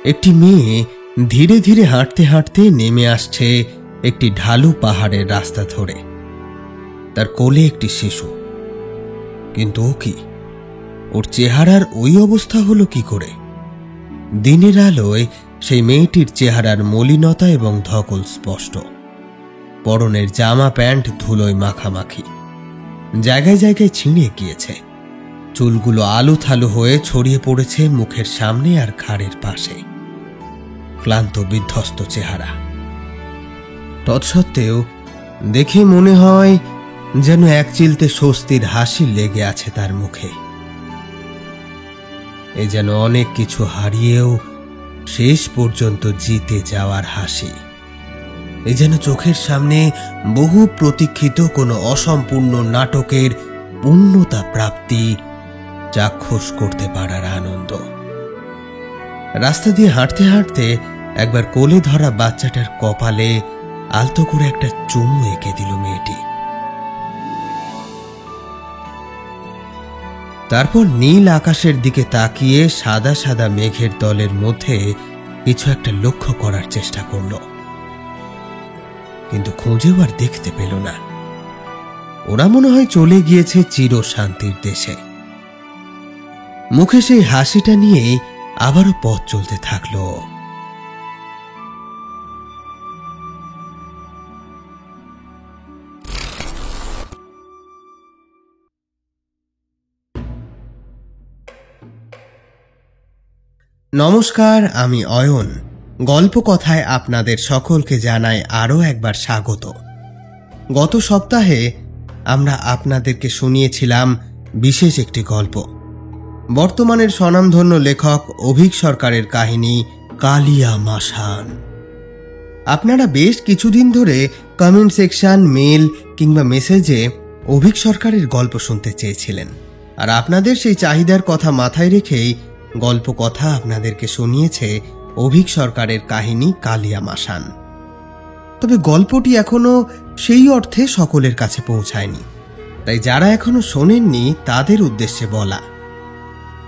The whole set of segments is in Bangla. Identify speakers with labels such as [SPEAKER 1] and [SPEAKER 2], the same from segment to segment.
[SPEAKER 1] একটি মেয়ে ধীরে ধীরে হাঁটতে হাঁটতে নেমে আসছে একটি ঢালু পাহাড়ের রাস্তা ধরে। তার কোলে একটি শিশু। কিন্তু ও কি, ওর চেহারার ওই অবস্থা হলো কি করে? দিনের আলোয় সেই মেয়েটির চেহারার মলিনতা এবং ধকল স্পষ্ট। পরনের জামা প্যান্ট ধুলোয় মাখামাখি, জায়গায় জায়গায় ছিঁড়ে গিয়েছে। চুলগুলো আলু থালু হয়ে ছড়িয়ে পড়েছে মুখের সামনে আর ঘাড়ের পাশে। ক্লান্ত বিধ্বস্ত চেহারা। তৎসত্ত্বেও দেখে মনে হয় যেন এক চিলতে স্বস্তির হাসি লেগে আছে তার মুখে। এ যেন অনেক কিছু হারিয়েও শেষ পর্যন্ত জিতে যাওয়ার হাসি। এ যেন চোখের সামনে বহু প্রতীক্ষিত কোনো অসম্পূর্ণ নাটকের পূর্ণতা প্রাপ্তি চাক্ষুষ করতে পারার আনন্দ। রাস্তা দিয়ে হাঁটতে হাঁটতে একবার কোলে ধরা বাচ্চাটার কপালে আলতো করে একটা চুমু এঁকে দিল মেয়েটি। তারপর নীল আকাশের দিকে তাকিয়ে সাদা সাদা মেঘের দলের মধ্যে কিছু একটা লক্ষ্য করার চেষ্টা করল, কিন্তু খুঁজেও আর দেখতে পেল না। ওরা মনে হয় চলে গিয়েছে চির শান্তির দেশে। মুখে সেই হাসিটা নিয়েই আবারও পথ চলতে থাকল। নমস্কার, আমি অয়ন। গল্প কথায় আপনাদের সকলকে জানাই আরও একবার স্বাগত। গত সপ্তাহে আমরা আপনাদেরকে শুনিয়েছিলাম বিশেষ একটি গল্প। বর্তমানের স্বনামধন্য লেখক অভীক সরকারের কাহিনী কালিয়া মাসান। আপনারা বেশ কিছুদিন ধরে কমেন্ট সেকশন, মেল কিংবা মেসেজে অভীক সরকারের গল্প শুনতে চেয়েছিলেন, আর আপনাদের সেই চাহিদার কথা মাথায় রেখেই গল্প কথা আপনাদেরকে শুনিয়েছে অভীক সরকারের কাহিনী কালিয়া মাসান। তবে গল্পটি এখনো সেই অর্থে সকলের কাছে পৌঁছায়নি, তাই যারা এখনো শোনেননি তাদের উদ্দেশ্যে বলা,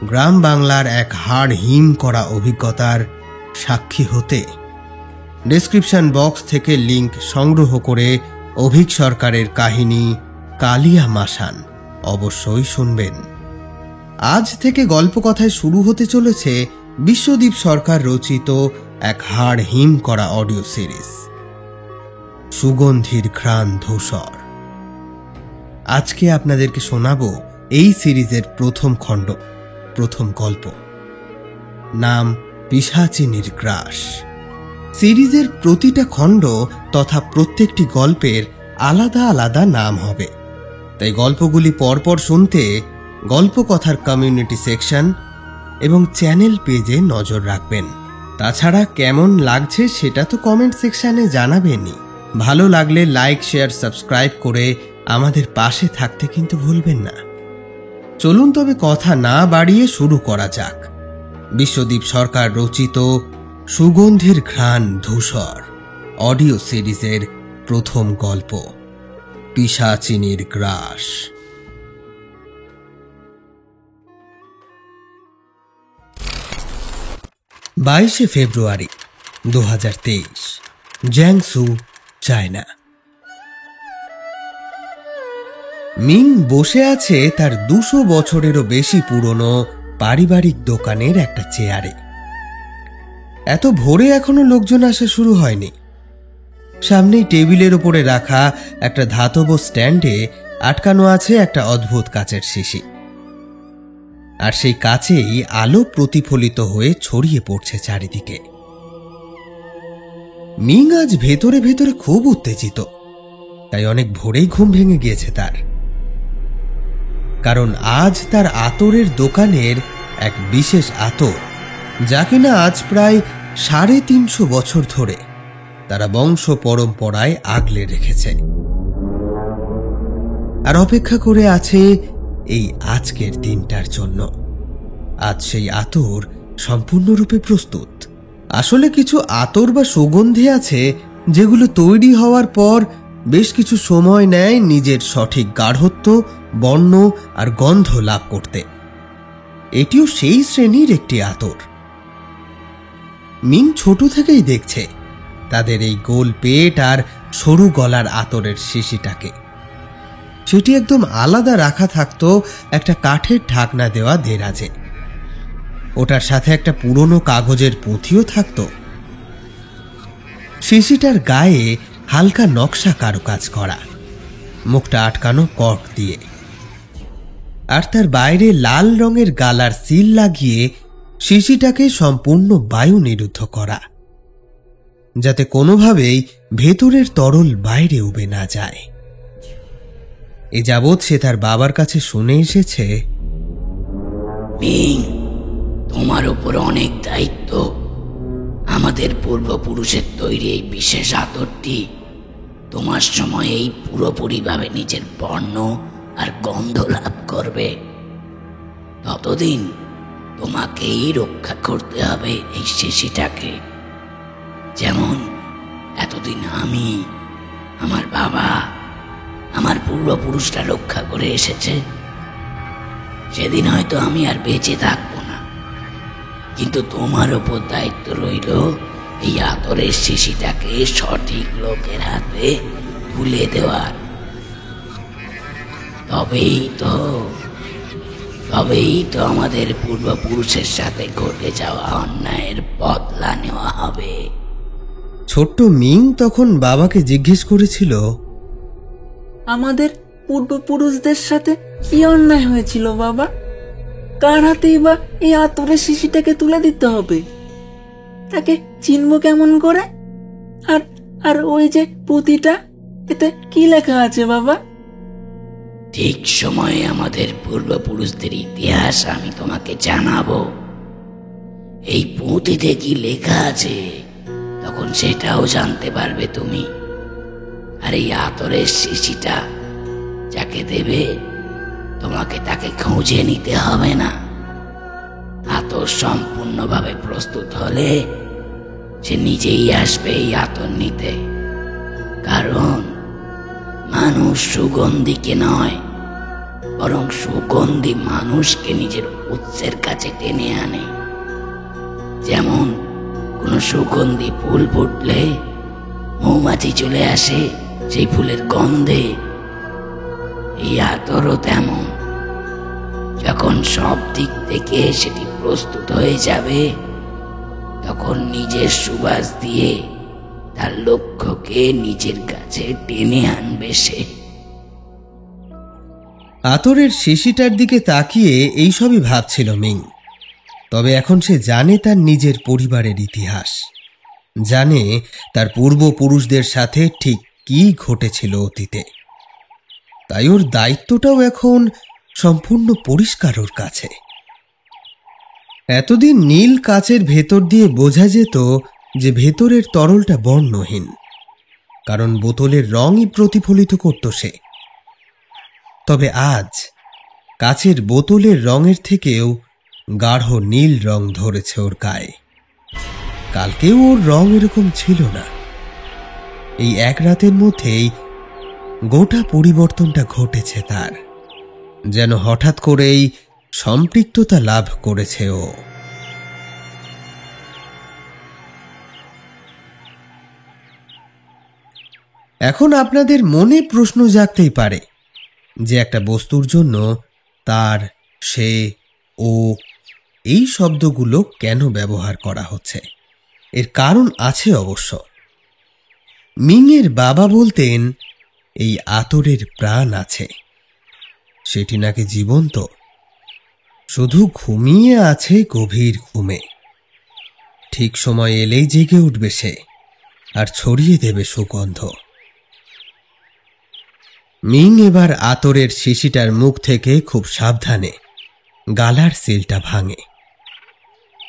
[SPEAKER 1] গ্রাম বাংলার এক হাড় হিম করা অভিজ্ঞতার সাক্ষী হতে ডেসক্রিপশন বক্স থেকে লিংক সংগ্রহ করে অভীক সরকারের কাহিনী কালিয়া মাসান অবশ্যই শুনবেন। আজ থেকে গল্প কথায় শুরু হতে চলেছে বিশ্বদীপ সরকার রচিত এক হাড় হিম করা অডিও সিরিজ, সুগন্ধির ঘ্রাণ ধূসর। আজকে আপনাদেরকে শোনাবো এই সিরিজের প্রথম খণ্ড, প্রথম গল্প। নাম পিশাচিনীর গ্রাস। সিরিজের প্রতিটা খণ্ড তথা প্রত্যেকটি গল্পের আলাদা আলাদা নাম হবে, তাই গল্পগুলি পরপর শুনতে গল্প কথার কমিউনিটি সেকশন এবং চ্যানেল পেজে নজর রাখবেন। তাছাড়া কেমন লাগছে সেটা তো কমেন্ট সেকশনে জানাবেনই। ভালো লাগলে লাইক, শেয়ার, সাবস্ক্রাইব করে আমাদের পাশে থাকতে কিন্তু ভুলবেন না। চলুন তবে কথা না বাড়িয়ে শুরু করা যাক বিশ্বদীপ সরকার রচিত সুগন্ধির ঘ্রাণ ধূসর অডিও সিরিজের প্রথম গল্প, পিশাচিনীর গ্রাস। 22 ফেব্রুয়ারি 2023, জ্যাংসু, চায়না। মিং বসে আছে তার 200 বছরেরও বেশি পুরনো পারিবারিক দোকানের একটা চেয়ারে। এত ভোরে এখনো লোকজন আসা শুরু হয়নি। সামনেই টেবিলের উপরে রাখা একটা ধাতব স্ট্যান্ডে আটকানো আছে একটা অদ্ভুত কাচের শিশি, আর সেই কাচেই আলো প্রতিফলিত হয়ে ছড়িয়ে পড়ছে চারিদিকে। মিং আজ ভেতরে ভেতরে খুব উত্তেজিত, তাই অনেক ভোরেই ঘুম ভেঙে গিয়েছে তার। কারণ আজ তার আতরের দোকানের এক বিশেষ আতর, যা কিনা আজ প্রায় 350 বছর ধরে তারা বংশ পরম্পরায় আগলে রেখেছে, আর অপেক্ষা করে আছে এই আজকের দিনটার জন্য। আজ সেই আতর সম্পূর্ণরূপে প্রস্তুত। আসলে কিছু আতর বা সুগন্ধি আছে যেগুলো তৈরি হওয়ার পর বেশ কিছু সময় নেয় নিজের সঠিক গাঢ়ত্ব, বর্ণ আর গন্ধ লাভ করতে। এটিও সেই শ্রেণীর একটি আতর। মিং ছোট থেকেই দেখছে তাদের এই গোল পেট আর সরু গলার আতরের শিশিটাকে। সেটি একদম আলাদা রাখা থাকতো একটা কাঠের ঢাকনা দেওয়া দেরাজে। ওটার সাথে একটা পুরনো কাগজের পুঁথিও থাকতো। শিশিটার গায়ে হালকা নকশা কারুকাজ করা, মুখটা আটকানো কর্ক দিয়ে, আর তার বাইরে লাল রঙের গালার সিল লাগিয়ে শিশিটাকে সম্পূর্ণ বায়ু নিরুদ্ধ করা, যাতে কোনোভাবেই ভেতরের তরল বাইরে উবে না যায়। এ যাবৎ সে তার বাবার কাছে শুনে এসেছে,
[SPEAKER 2] মিং, তোমার উপর অনেক দায়িত্ব। আমাদের পূর্বপুরুষের তৈরি এই বিশেষ আতরটি তোমার সময়েই পুরোপুরিভাবে নিজের বর্ণ আর গন্ধ লাভ করবে। ততদিন তোমাকেই রক্ষা করতে হবে এই শিশিটাকে, যেমন এতদিন আমি, আমার বাবা, আমার পূর্বপুরুষরা রক্ষা করে এসেছে। সেদিন হয়তো আমি আর বেঁচে থাকবো না, কিন্তু তোমার ওপর দায়িত্ব রইল এই আতরের শিশিটাকে সঠিক লোকের হাতে তুলে দেওয়ার। তবেই তো আমাদের পূর্বপুরুষের সাথে ঘটে যাওয়া অন্যায়ের বদলা নেওয়া হবে।
[SPEAKER 1] ছোট্ট মিং তখন বাবাকে জিজ্ঞেস করেছিল,
[SPEAKER 3] আমাদের পূর্বপুরুষদের সাথে কি অন্যায় হয়েছিল বাবা? কার হাতেই বা এই আতরের শিশিটাকে তুলে দিতে হবে? তাকে চিনব কেমন করে? আর আর ওই যে পুঁথিটা, এতে কি লেখা আছে বাবা?
[SPEAKER 2] ঠিক সময়ে আমাদের পূর্বপুরুষদের ইতিহাস আমি তোমাকে জানাবো। এই পুঁথিতে কি লেখা আছে তখন সেটাও জানতে পারবে তুমি। আর এই আতরের শিশিটা যাকে দেবে, তোমাকে তাকে খুঁজে নিতে হবে না। আতর সম্পূর্ণভাবে প্রস্তুত হলে সে নিজেই আসবে এই আতর নিতে। কারণ মানুষ সুগন্ধিকে নয়, বরং সুগন্ধি মানুষকে নিজের উৎসের কাছে টেনে আনে। যেমন কোনো সুগন্ধি ফুল ফুটলে মৌমাছি চলে আসে সেই ফুলের গন্ধে, এই আতরও তেমন। যখন সব দিক থেকে সেটি প্রস্তুত হয়ে যাবে, তখন নিজের সুবাস দিয়ে তার লক্ষ্যকে নিজের কাছে টেনে আনবে সে।
[SPEAKER 1] আতরের শিশিটার দিকে তাকিয়ে এইসবই ভাবছিল মিং। তবে এখন সে জানে তার নিজের পরিবারের ইতিহাস, জানে তার পূর্বপুরুষদের সাথে ঠিক কি ঘটেছিল অতীতে। তাই ওর দায়িত্বটাও এখন সম্পূর্ণ পরিষ্কার ওর কাছে। এতদিন নীল কাচের ভেতর দিয়ে বোঝা যেত যে ভেতরের তরলটা বর্ণহীন, কারণ বোতলের রঙই প্রতিফলিত করত সে। তবে আজ কাচের বোতলের রঙের থেকেও গাঢ় নীল রং ধরেছে ওর গায়ে। কালকেও ওর রং এরকম ছিল না। এই এক রাতের মধ্যেই গোটা পরিবর্তনটা ঘটেছে তার, যেন হঠাৎ করেই সম্পৃক্ততা লাভ করেছে ও। এখন আপনাদের মনে প্রশ্ন জাগতেই পারে যে একটা বস্তুর জন্য তার, সে, ও এই শব্দগুলো কেন ব্যবহার করা হচ্ছে। এর কারণ আছে অবশ্য। মিংয়ের বাবা বলতেন এই আতরের প্রাণ আছে, সেটি নাকি জীবন্ত, শুধু ঘুমিয়ে আছে গভীর ঘুমে। ঠিক সময় এলেই জেগে উঠবে সে আর ছড়িয়ে দেবে সুগন্ধ। মিং এবার আতরের শিশিটার মুখ থেকে খুব সাবধানে গালার সিলটা ভাঙে,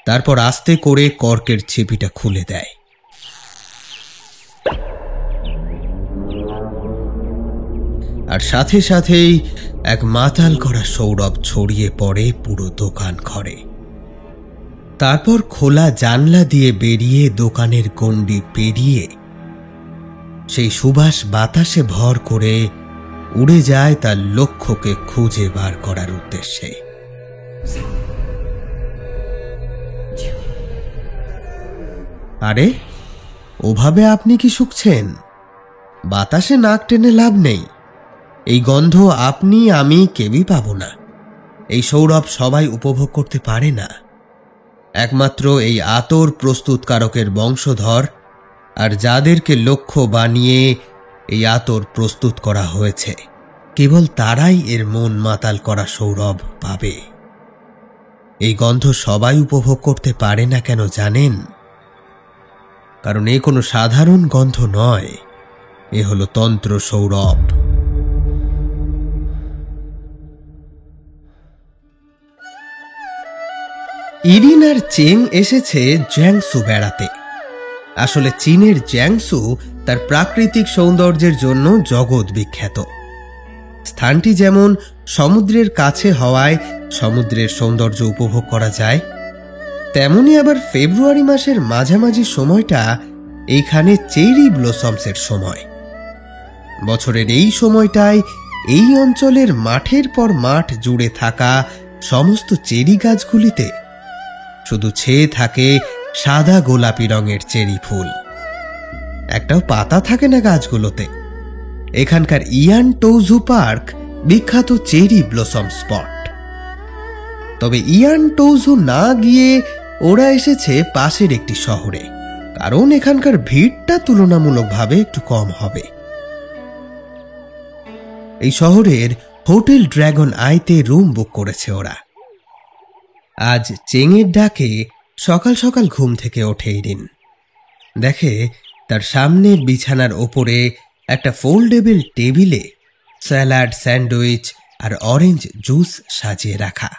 [SPEAKER 1] তারপর আস্তে করে কর্কের ছিপিটা খুলে দেয়। আর সাথে সাথেই এক মাতাল করা সৌরভ ছড়িয়ে পড়ে পুরো দোকান ঘরে। তারপর খোলা জানলা দিয়ে বেরিয়ে দোকানের গণ্ডি পেরিয়ে সেই সুবাস বাতাসে ভর করে উড়ে যায় তার লক্ষ্যকে খুঁজে বার করার উদ্দেশ্যে। আরে, ওভাবে আপনি কি শুকছেন? বাতাসে নাক টেনে লাভ নেই। এই গন্ধ আপনি আমি কেউই পাবো না। এই সৌরভ সবাই উপভোগ করতে পারে না। একমাত্র এই আতর প্রস্তুতকারকের বংশধর আর যাদেরকে লক্ষ্য বানিয়ে এই আতর প্রস্তুত করা হয়েছে, কেবল তারাই এর মন মাতাল করা সৌরভ পাবে। এই গন্ধ সবাই উপভোগ করতে পারে না কেন জানেন? কারণ এ কোনো সাধারণ গন্ধ নয়, এ হলো তন্ত্র সৌরভ। ইরিন আর চেং এসেছে জ্যাংসু বেড়াতে। আসলে চীনের জ্যাংসু তার প্রাকৃতিক সৌন্দর্যের জন্য জগৎ বিখ্যাত। স্থানটি যেমন সমুদ্রের কাছে হওয়ায় সমুদ্রের সৌন্দর্য উপভোগ করা যায়, তেমনি আবার ফেব্রুয়ারি মাসের মাঝামাঝি সময়টা এইখানে চেরি ব্লসমসের সময়। বছরের এই সময়টায় এই অঞ্চলের মাঠের পর মাঠ জুড়ে থাকা সমস্ত চেরি গাছগুলিতে শুধু ছেয়ে থাকে সাদা গোলাপি রঙের চেরি ফুল। একটাও পাতা থাকে না গাছগুলোতে। এখানকার ইয়ান টৌজু পার্ক বিখ্যাত চেরি ব্লসম স্পট। তবে ইয়ান টৌজু না গিয়ে ওরা এসেছে পাশের একটি শহরে, কারণ এখানকার ভিড়টা তুলনামূলকভাবে একটু কম হবে। এই শহরের হোটেল ড্রাগন আইতে রুম বুক করেছে ওরা। আজ চেংয়ের ডাকে সকাল সকাল ঘুম থেকে ওঠে ইরিন। দেখে তার সামনের বিছানার ওপরে একটা ফোল্ডেবল টেবিলে স্যালাড, স্যান্ডউইচ আর অরেঞ্জ জুস সাজিয়ে রাখা।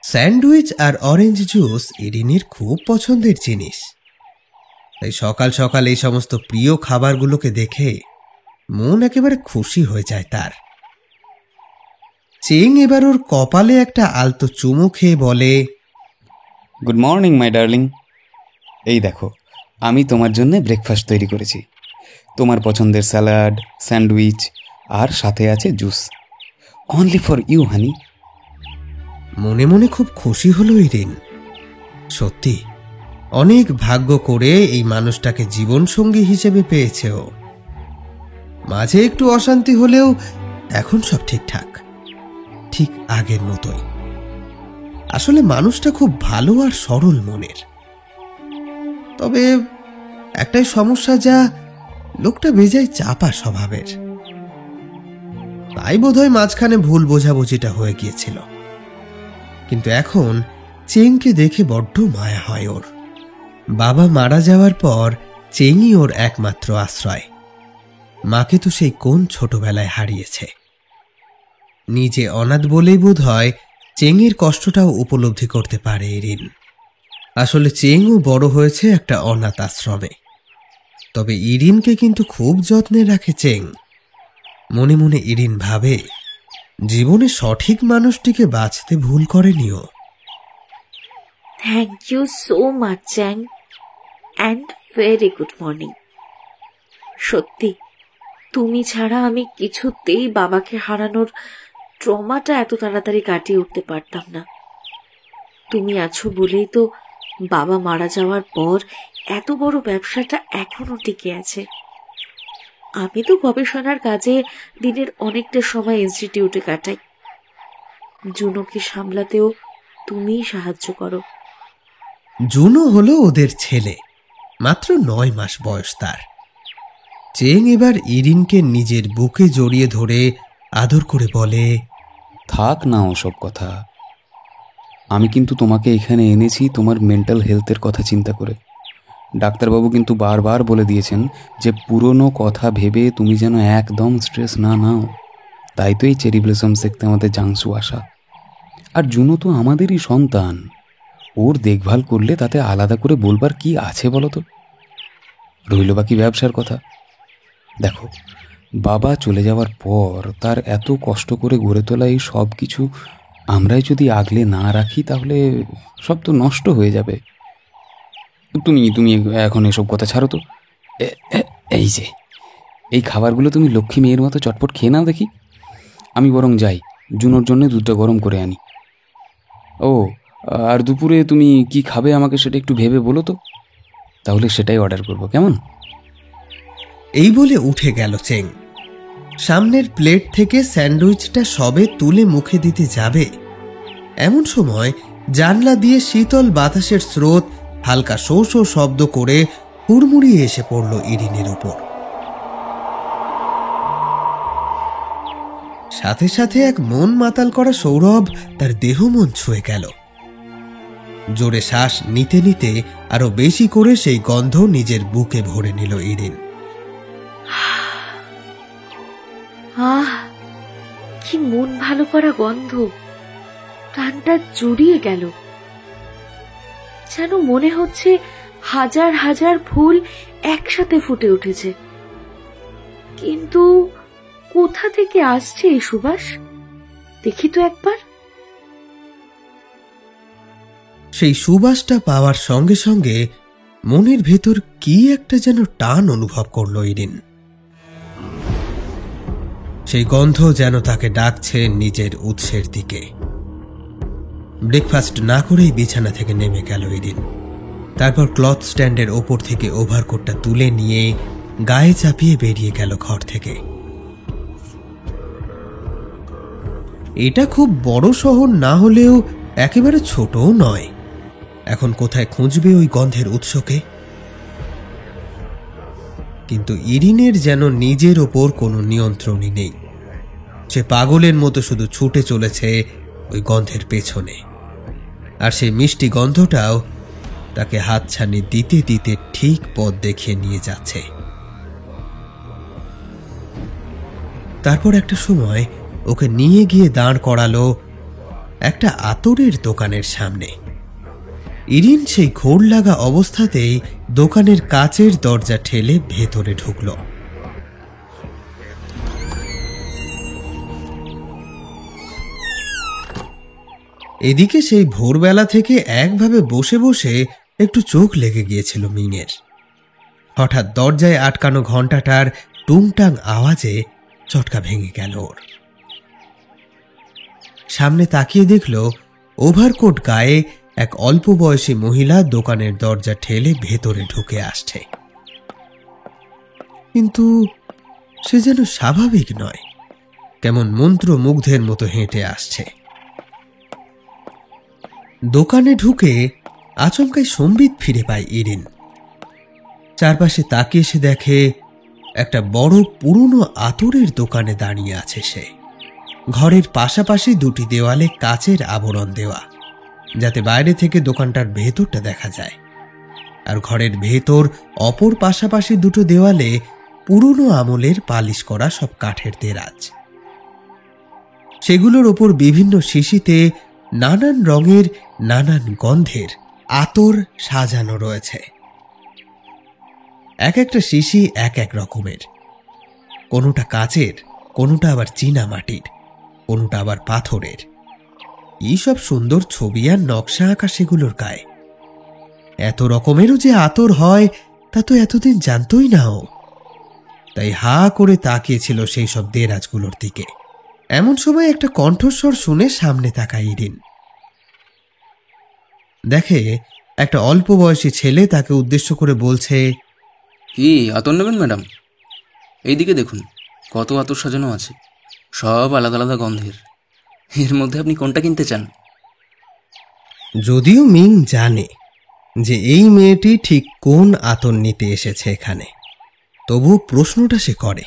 [SPEAKER 1] স্যান্ডউইচ আর অরেঞ্জ জুস ইরিনের খুব পছন্দের জিনিস, তাই সকাল সকাল এই সমস্ত প্রিয় খাবারগুলোকে দেখে মন একেবারে খুশি হয়ে যায় তার। চেং এবার ওর কপালে একটা আলতো চুমু খেয়ে বলে,
[SPEAKER 4] গুড মর্নিং মাই ডার্লিং। এই দেখো, আমি তোমার জন্য ব্রেকফাস্ট তৈরি করেছি। তোমার পছন্দের স্যালাড, স্যান্ডউইচ আর সাথে আছে juice, only for you honey.
[SPEAKER 1] মনে মনে খুব খুশি হলো ইরিন। সত্যি অনেক ভাগ্য করে এই মানুষটাকে জীবনসঙ্গী হিসেবে পেয়েছে ও। মাঝে একটু অশান্তি হলেও এখন সব ঠিকঠাক, ঠিক আগের মতোই। আসলে মানুষটা খুব ভালো আর সরল মনের। তবে একটাই সমস্যা, যা লোকটা বেজায় চাপা স্বভাবের। তাই বোধহয় মাঝখানে ভুল বোঝাবুঝিটা হয়ে গিয়েছিল। কিন্তু এখন চেংকে দেখে বড্ড মায়া হয় ওর। বাবা মারা যাওয়ার পর চেংই ওর একমাত্র আশ্রয়। মাকে তো সেই কোন ছোটবেলায় হারিয়েছে। নিজে অনাথ বলেই বোধ হয় চেংয়ের কষ্টটাও উপলব্ধি করতে পারে ইরিন। আসলে চেংও বড় হয়েছে একটা অনাথ আশ্রমে। তবে ইরিনকে কিন্তু খুব যত্নে রাখে চেং। মনে মনে ইরিন ভাবে, জীবনে সঠিক মানুষটিকে বাঁচতে ভুল করেনিও।
[SPEAKER 5] থ্যাংক ইউ সো মাচ চ্যাং, অ্যান্ড ভেরি গুড মর্নিং। সত্যি তুমি ছাড়া আমি কিছুতেই বাবাকে হারানোর ট্রমাটা এত তাড়াতাড়ি কাটিয়ে উঠতে পারতাম না। তুমি আছো বলেই তো বাবা মারা যাওয়ার পর এত বড় ব্যবসাটা এখনো টিকে আছে। আমি তো গবেষণার কাজে দিনের অনেকটা সময় ইনস্টিটিউটে কাটাই। জুনোকে সামলাতেও তুমিই সাহায্য করো।
[SPEAKER 1] জুনো হলো ওদের ছেলে, মাত্র 9 মাস বয়স তার। চেং এবার ইরিনকে নিজের বুকে জড়িয়ে ধরে আদর করে বলে,
[SPEAKER 4] থাক না ওসব কথা। আমি কিন্তু তোমাকে এখানে এনেছি তোমার মেন্টাল হেলথের কথা চিন্তা করে। ডাক্তারবাবু কিন্তু বারবার বলে দিয়েছেন যে পুরনো কথা ভেবে তুমি যেন একদম স্ট্রেস না নাও। তাই তো এই চেরি ব্লসম দেখতে আমাদের জাংসু আসা। আর জুনো তো আমাদেরই সন্তান, ওর দেখভাল করলে তাতে আলাদা করে বলবার কি আছে বলো তো? রইল বাকি ব্যবসার কথা। দেখো, বাবা চলে যাওয়ার পর তার এত কষ্ট করে গড়ে তোলা এই সব কিছু আমরাই যদি আগলে না রাখি, তাহলে সব তো নষ্ট হয়ে যাবে। তুমি তুমি এখন এসব কথা ছাড়ো তো। এই যে এই খাবারগুলো তুমি লক্ষ্মী মেয়ের মতো চটপট খেয়ে নাও দেখি। আমি বরং যাই, জুনোর জন্য দুধটা গরম করে আনি। ও, আর দুপুরে তুমি কি খাবে আমাকে সেটা একটু ভেবে বলো তো। তাহলে সেটাই অর্ডার করব, কেমন?
[SPEAKER 1] এই বলে উঠে গেল চেং। সামনের প্লেট থেকে স্যান্ডউইচটা সবে তুলে মুখে দিতে যাবে, এমন সময় জানলা দিয়ে শীতল বাতাসের স্রোত হালকা শো শো শব্দ করে হুড়মুড়িয়ে এসে পড়ল ইরিনের উপর। সাথে সাথে এক মন মাতাল করা সৌরভ তার দেহ মন ছুঁয়ে গেল। জোরে শ্বাস নিতে নিতে আরো বেশি করে সেই গন্ধ নিজের বুকে ভরে নিল ইরিন।
[SPEAKER 5] আহ, কি মন ভালো করা গন্ধ, প্রাণটা জুড়িয়ে গেল। যেন মনে হচ্ছে হাজার হাজার ফুল একসাথে ফুটে উঠেছে। কিন্তু কোথা থেকে আসছে এই সুবাস? দেখি তো একবার।
[SPEAKER 1] সেই সুবাসটা পাওয়ার সঙ্গে সঙ্গে মনের ভেতর কি একটা যেন টান অনুভব করল ইরিন। সেই গন্ধ যেন তাকে ডাকছে নিজের উৎসের দিকে। ব্রেকফাস্ট না করেই বিছানা থেকে নেমে গেল ইরিন। তারপর ক্লথ স্ট্যান্ডের ওপর থেকে ওভারকোটটা তুলে নিয়ে গায়ে চাপিয়ে বেরিয়ে গেল ঘর থেকে। এটা খুব বড় শহর না হলেও একেবারে ছোটও নয়। এখন কোথায় খুঁজবে ওই গন্ধের উৎসকে? কিন্তু ইরিনের যেন নিজের ওপর কোনো নিয়ন্ত্রণই নেই। সে পাগলের মতো শুধু ছুটে চলেছে ওই গন্ধের পেছনে। আর সেই মিষ্টি গন্ধটাও তাকে হাতছানি দিতে দিতে ঠিক পথ দেখিয়ে নিয়ে যাচ্ছে। তারপর একটা সময় ওকে নিয়ে গিয়ে দাঁড় করালো একটা আতরের দোকানের সামনে। ইরিন সেই ঘোর লাগা অবস্থাতেই দোকানের কাচের দরজা ঠেলে ভেতরে ঢুকল। এদিকে সেই ভোরবেলা থেকে একভাবে বসে বসে একটু চোখ লেগে গিয়েছিল মিংয়ের। হঠাৎ দরজায় আটকানো ঘণ্টাটার টুংটাং আওয়াজে চটকা ভেঙে গেল ওর। সামনে তাকিয়ে দেখল ওভারকোট গায়ে এক অল্প বয়সী মহিলা দোকানের দরজা ঠেলে ভেতরে ঢুকে আসছে। কিন্তু সে যেন স্বাভাবিক নয়, কেমন মন্ত্রমুগ্ধের মতো হেঁটে আসছে। দোকানে ঢুকে আচমকাই সম্বিত ফিরে পায় ইরিন। চারপাশে তাকিয়ে সে দেখে একটা বড় পুরনো আতরের দোকানে দাঁড়িয়ে আছে সে। ঘরের পাশাপাশি দুটি দেওয়ালে কাচের আবরণ দেওয়া, যাতে বাইরে থেকে দোকানটার ভেতরটা দেখা যায়। আর ঘরের ভেতর অপর পাশাপাশি দুটো দেওয়ালে পুরনো আমলের পালিশ করা সব কাঠের দেরাজ। সেগুলোর ওপর বিভিন্ন শিশিতে নানান রঙের নানান গন্ধের আতর সাজানো রয়েছে। এক একটা শিশি এক এক রকমের, কোনোটা কাচের, কোনোটা আবার চীনা মাটির, কোনোটা আবার পাথরের। এইসব সুন্দর ছবি আর নকশা আঁকা সেগুলোর গায়ে। এত রকমেরও যে আতর হয় তা তো এতদিন জানতই না ও। তাই হা করে তাকিয়েছিল সেই সব দেরাজগুলোর দিকে। এমন সময় একটা কণ্ঠস্বর শুনে সামনে তাকায় ইরিন। দেখে একটা অল্প বয়সী ছেলে তাকে উদ্দেশ্য করে বলছে,
[SPEAKER 6] কি আতর নেবেন ম্যাডাম? এইদিকে দেখুন, কত আতর সাজানো আছে, সব আলাদা আলাদা গন্ধের। এর মধ্যে আপনি কোনটা কিনতে চান?
[SPEAKER 1] যদিও মিং জানে যে এই মেয়েটি ঠিক কোন আতর নিতে এসেছে এখানে, তবু প্রশ্নটা সে করে।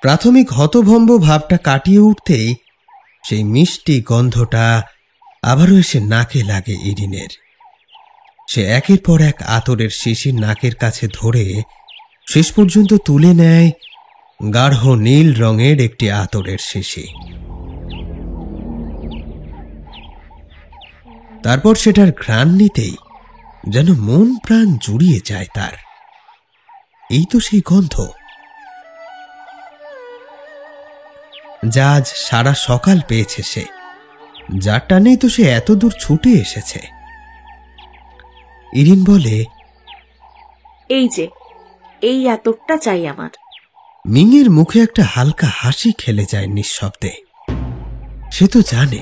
[SPEAKER 1] প্রাথমিক হতভম্ব ভাবটা কাটিয়ে উঠতেই সেই মিষ্টি গন্ধটা আবারও এসে নাকে লাগে ইরিনের। সে একের পর এক আতরের শিশি নাকের কাছে ধরে শেষ পর্যন্ত তুলে নেয় গাঢ় নীল রঙের একটি আতরের শিশি। তারপর সেটার ঘ্রাণ নিতেই যেন মন প্রাণ জুড়িয়ে যায় তার। এই তো সেই গন্ধ যা আজ সারা সকাল পেয়েছে সে, যার টানেই তো সে এত দূর ছুটে এসেছে। ইরিন বলে,
[SPEAKER 5] এই যে, এই আতরটা চাই আমার।
[SPEAKER 1] মিংয়ের মুখে একটা হালকা হাসি খেলে যায় নিঃশব্দে। সে তো জানে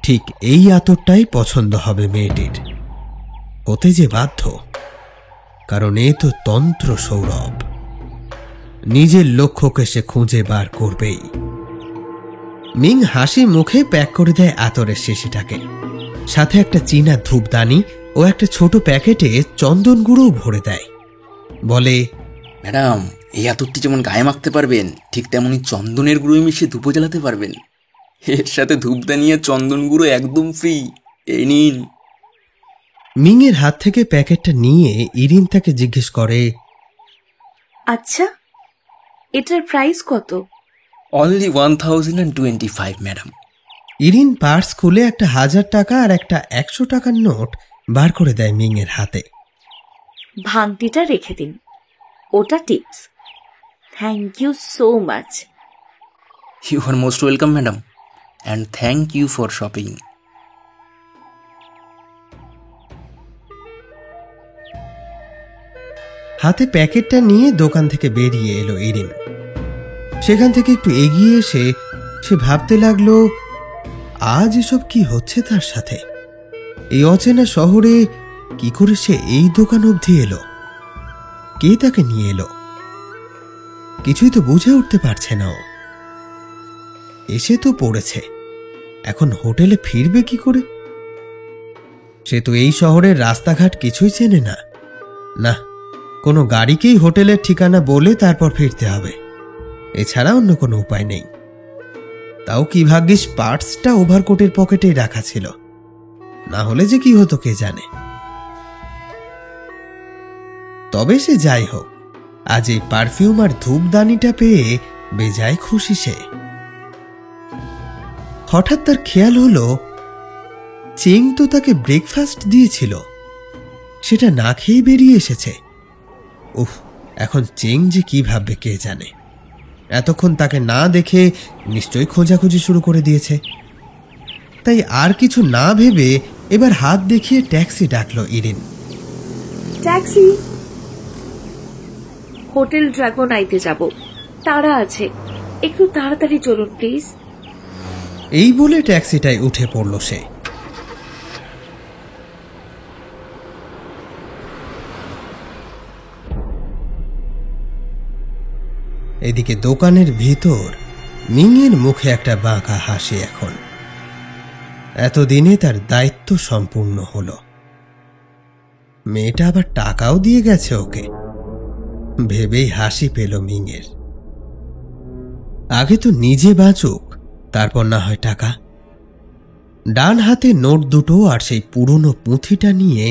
[SPEAKER 1] ঠিক এই আতরটাই পছন্দ হবে মেয়েটির, হতে যে বাধ্য। কারণ এ তো তন্ত্র সৌরভ। নিজের লক্ষ্যকে সে খুঁজে বার করবেই। মিং হাসি মুখে প্যাক করে দেয় আতরের শিশিটাকে, সাথে একটা চীনা ধূপদানি ও একটা ছোট প্যাকেটে চন্দন গুঁড়োও ভরে দেয়। বলে,
[SPEAKER 6] ম্যাডাম, এই আতরটি যেমন গায়ে মাখতে পারবেন, ঠিক তেমনি চন্দনের গুঁড়ো মিশিয়ে ধূপও জ্বালাতে পারবেন। এর সাথে ধূপদানি আর চন্দন গুঁড়ো একদম ফ্রি। এই নিন।
[SPEAKER 1] মিংয়ের হাত থেকে প্যাকেটটা নিয়ে ইরিন তাকে জিজ্ঞেস করে,
[SPEAKER 5] আচ্ছা, এটার প্রাইস কত?
[SPEAKER 6] Only 1025 madam.
[SPEAKER 1] ইরিন পার্স খুলে একটা 1000 টাকা আর একটা 100 টাকার নোট বার করে দেয় মিংয়ের হাতে।
[SPEAKER 5] ভাঙতিটা রেখে দিন, ওটা tips. Thank you so much.
[SPEAKER 6] You are most welcome madam, and thank you for shopping.
[SPEAKER 1] হাতে প্যাকেটটা নিয়ে দোকান থেকে বেরিয়ে এলো ইরিন। সেখান থেকে একটু এগিয়ে এসে সে ভাবতে লাগলো, আজ এসব কি হচ্ছে তার সাথে? এই অচেনা শহরে কি করে সে এই দোকান অবধি এলো? কে তাকে নিয়ে এলো? কিছুই তো বুঝে উঠতে পারছে না ও। এসে তো পড়েছে, এখন হোটেলে ফিরবে কি করে? সে তো এই শহরের রাস্তাঘাট কিছুই চেনে না। না, কোনো গাড়িকেই হোটেলের ঠিকানা বলে তারপর ফিরতে হবে, এছাড়া অন্য কোনো উপায় নেই। তাও কি ভাগ্যিস পার্টসটা ওভারকোটের পকেটেই রাখা ছিল, না হলে যে কি হতো কে জানে। তবে সে যাই হোক, আজ এই পারফিউম আর ধূপদানিটা পেয়ে বেজায় খুশি সে। হঠাৎ তার খেয়াল হলো, চেং তো তাকে ব্রেকফাস্ট দিয়েছিল, সেটা না খেয়ে বেরিয়ে এসেছে। উফ, এখন চেং যে কি ভাববে কে জানে। এতক্ষণ তাকে না দেখে নিশ্চয়ই খোঁজাখুঁজি শুরু করে দিয়েছে। তাই আর কিছু না ভেবে এবার হাত দেখিয়ে ট্যাক্সি ডাকলো ইরিন।
[SPEAKER 5] ট্যাক্সি! হোটেল ড্রাগন আইতে যাব, তারা আছে, একটু তাড়াতাড়ি চলুন প্লিজ।
[SPEAKER 1] এই বলে ট্যাক্সিটায় উঠে পড়ল সে। এদিকে দোকানের ভিতর মিংয়ের মুখে একটা বাঁকা হাসি। এখন এতদিনে তার দায়িত্ব সম্পূর্ণ হলো। মেয়েটা আবার টাকাও দিয়ে গেছে ওকে, ভেবেই হাসি পেল মিংয়ের। আগে তো নিজে বাঁচুক, তারপর না হয় টাকা। ডান হাতে নোট দুটো আর সেই পুরনো পুঁথিটা নিয়ে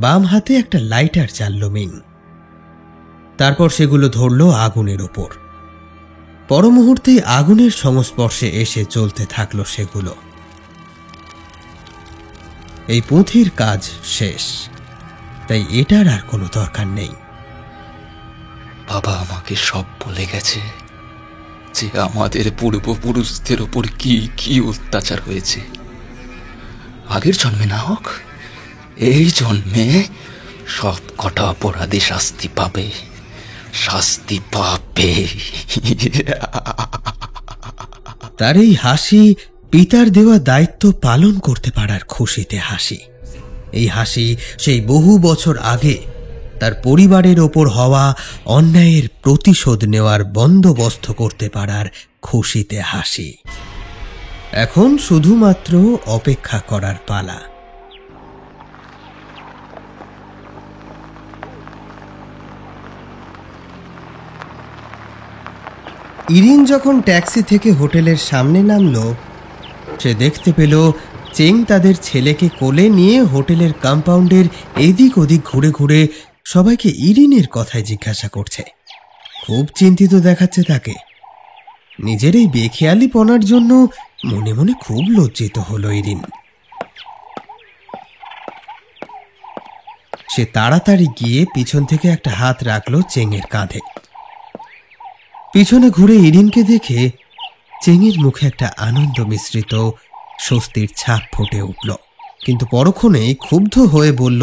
[SPEAKER 1] বাম হাতে একটা লাইটার জ্বালল মিং। তারপর সেগুলো ধরল আগুনের ওপর। পর মুহূর্তেই আগুনের সংস্পর্শে এসে জ্বলতে থাকলো সেগুলো। এই পুঁথির কাজ শেষ, তাই এটার আর কোনো দরকার নেই।
[SPEAKER 6] বাবা আমাকে সব বলে গেছে যে আমাদের পূর্বপুরুষদের ওপর কি কি অত্যাচার হয়েছে। আগের জন্মে না হোক, এই জন্মে সব কটা অপরাধী শাস্তি পাবে, শাস্তি পাবে।
[SPEAKER 1] তার এই হাসি পিতার দেওয়া দায়িত্ব পালন করতে পারার খুশিতে হাসি। এই হাসি সেই বহু বছর আগে তার পরিবারের ওপর হওয়া অন্যায়ের প্রতিশোধ নেওয়ার বন্দোবস্ত করতে পারার খুশিতে হাসি। এখন শুধুমাত্র অপেক্ষা করার পালা। ইরিন যখন ট্যাক্সি থেকে হোটেলের সামনে নামলো, সে দেখতে পেল চেং তাদের ছেলেকে কোলে নিয়ে হোটেলের কম্পাউন্ডের এদিক ওদিক ঘুরে ঘুরে সবাইকে ইরিনের কথায় জিজ্ঞাসা করছে। খুব চিন্তিত দেখাচ্ছে তাকে। নিজের এই বেখেয়ালিপনার জন্য মনে মনে খুব লজ্জিত হলো ইরিন। সে তাড়াতাড়ি গিয়ে পিছন থেকে একটা হাত রাখলো চেংয়ের কাঁধে। পিছনে ঘুরে ইরিনকে দেখে চেংয়ের মুখে একটা আনন্দ মিশ্রিত স্বস্তির ছাপ ফুটে উঠল, কিন্তু পরক্ষণেই ক্ষুব্ধ হয়ে বলল,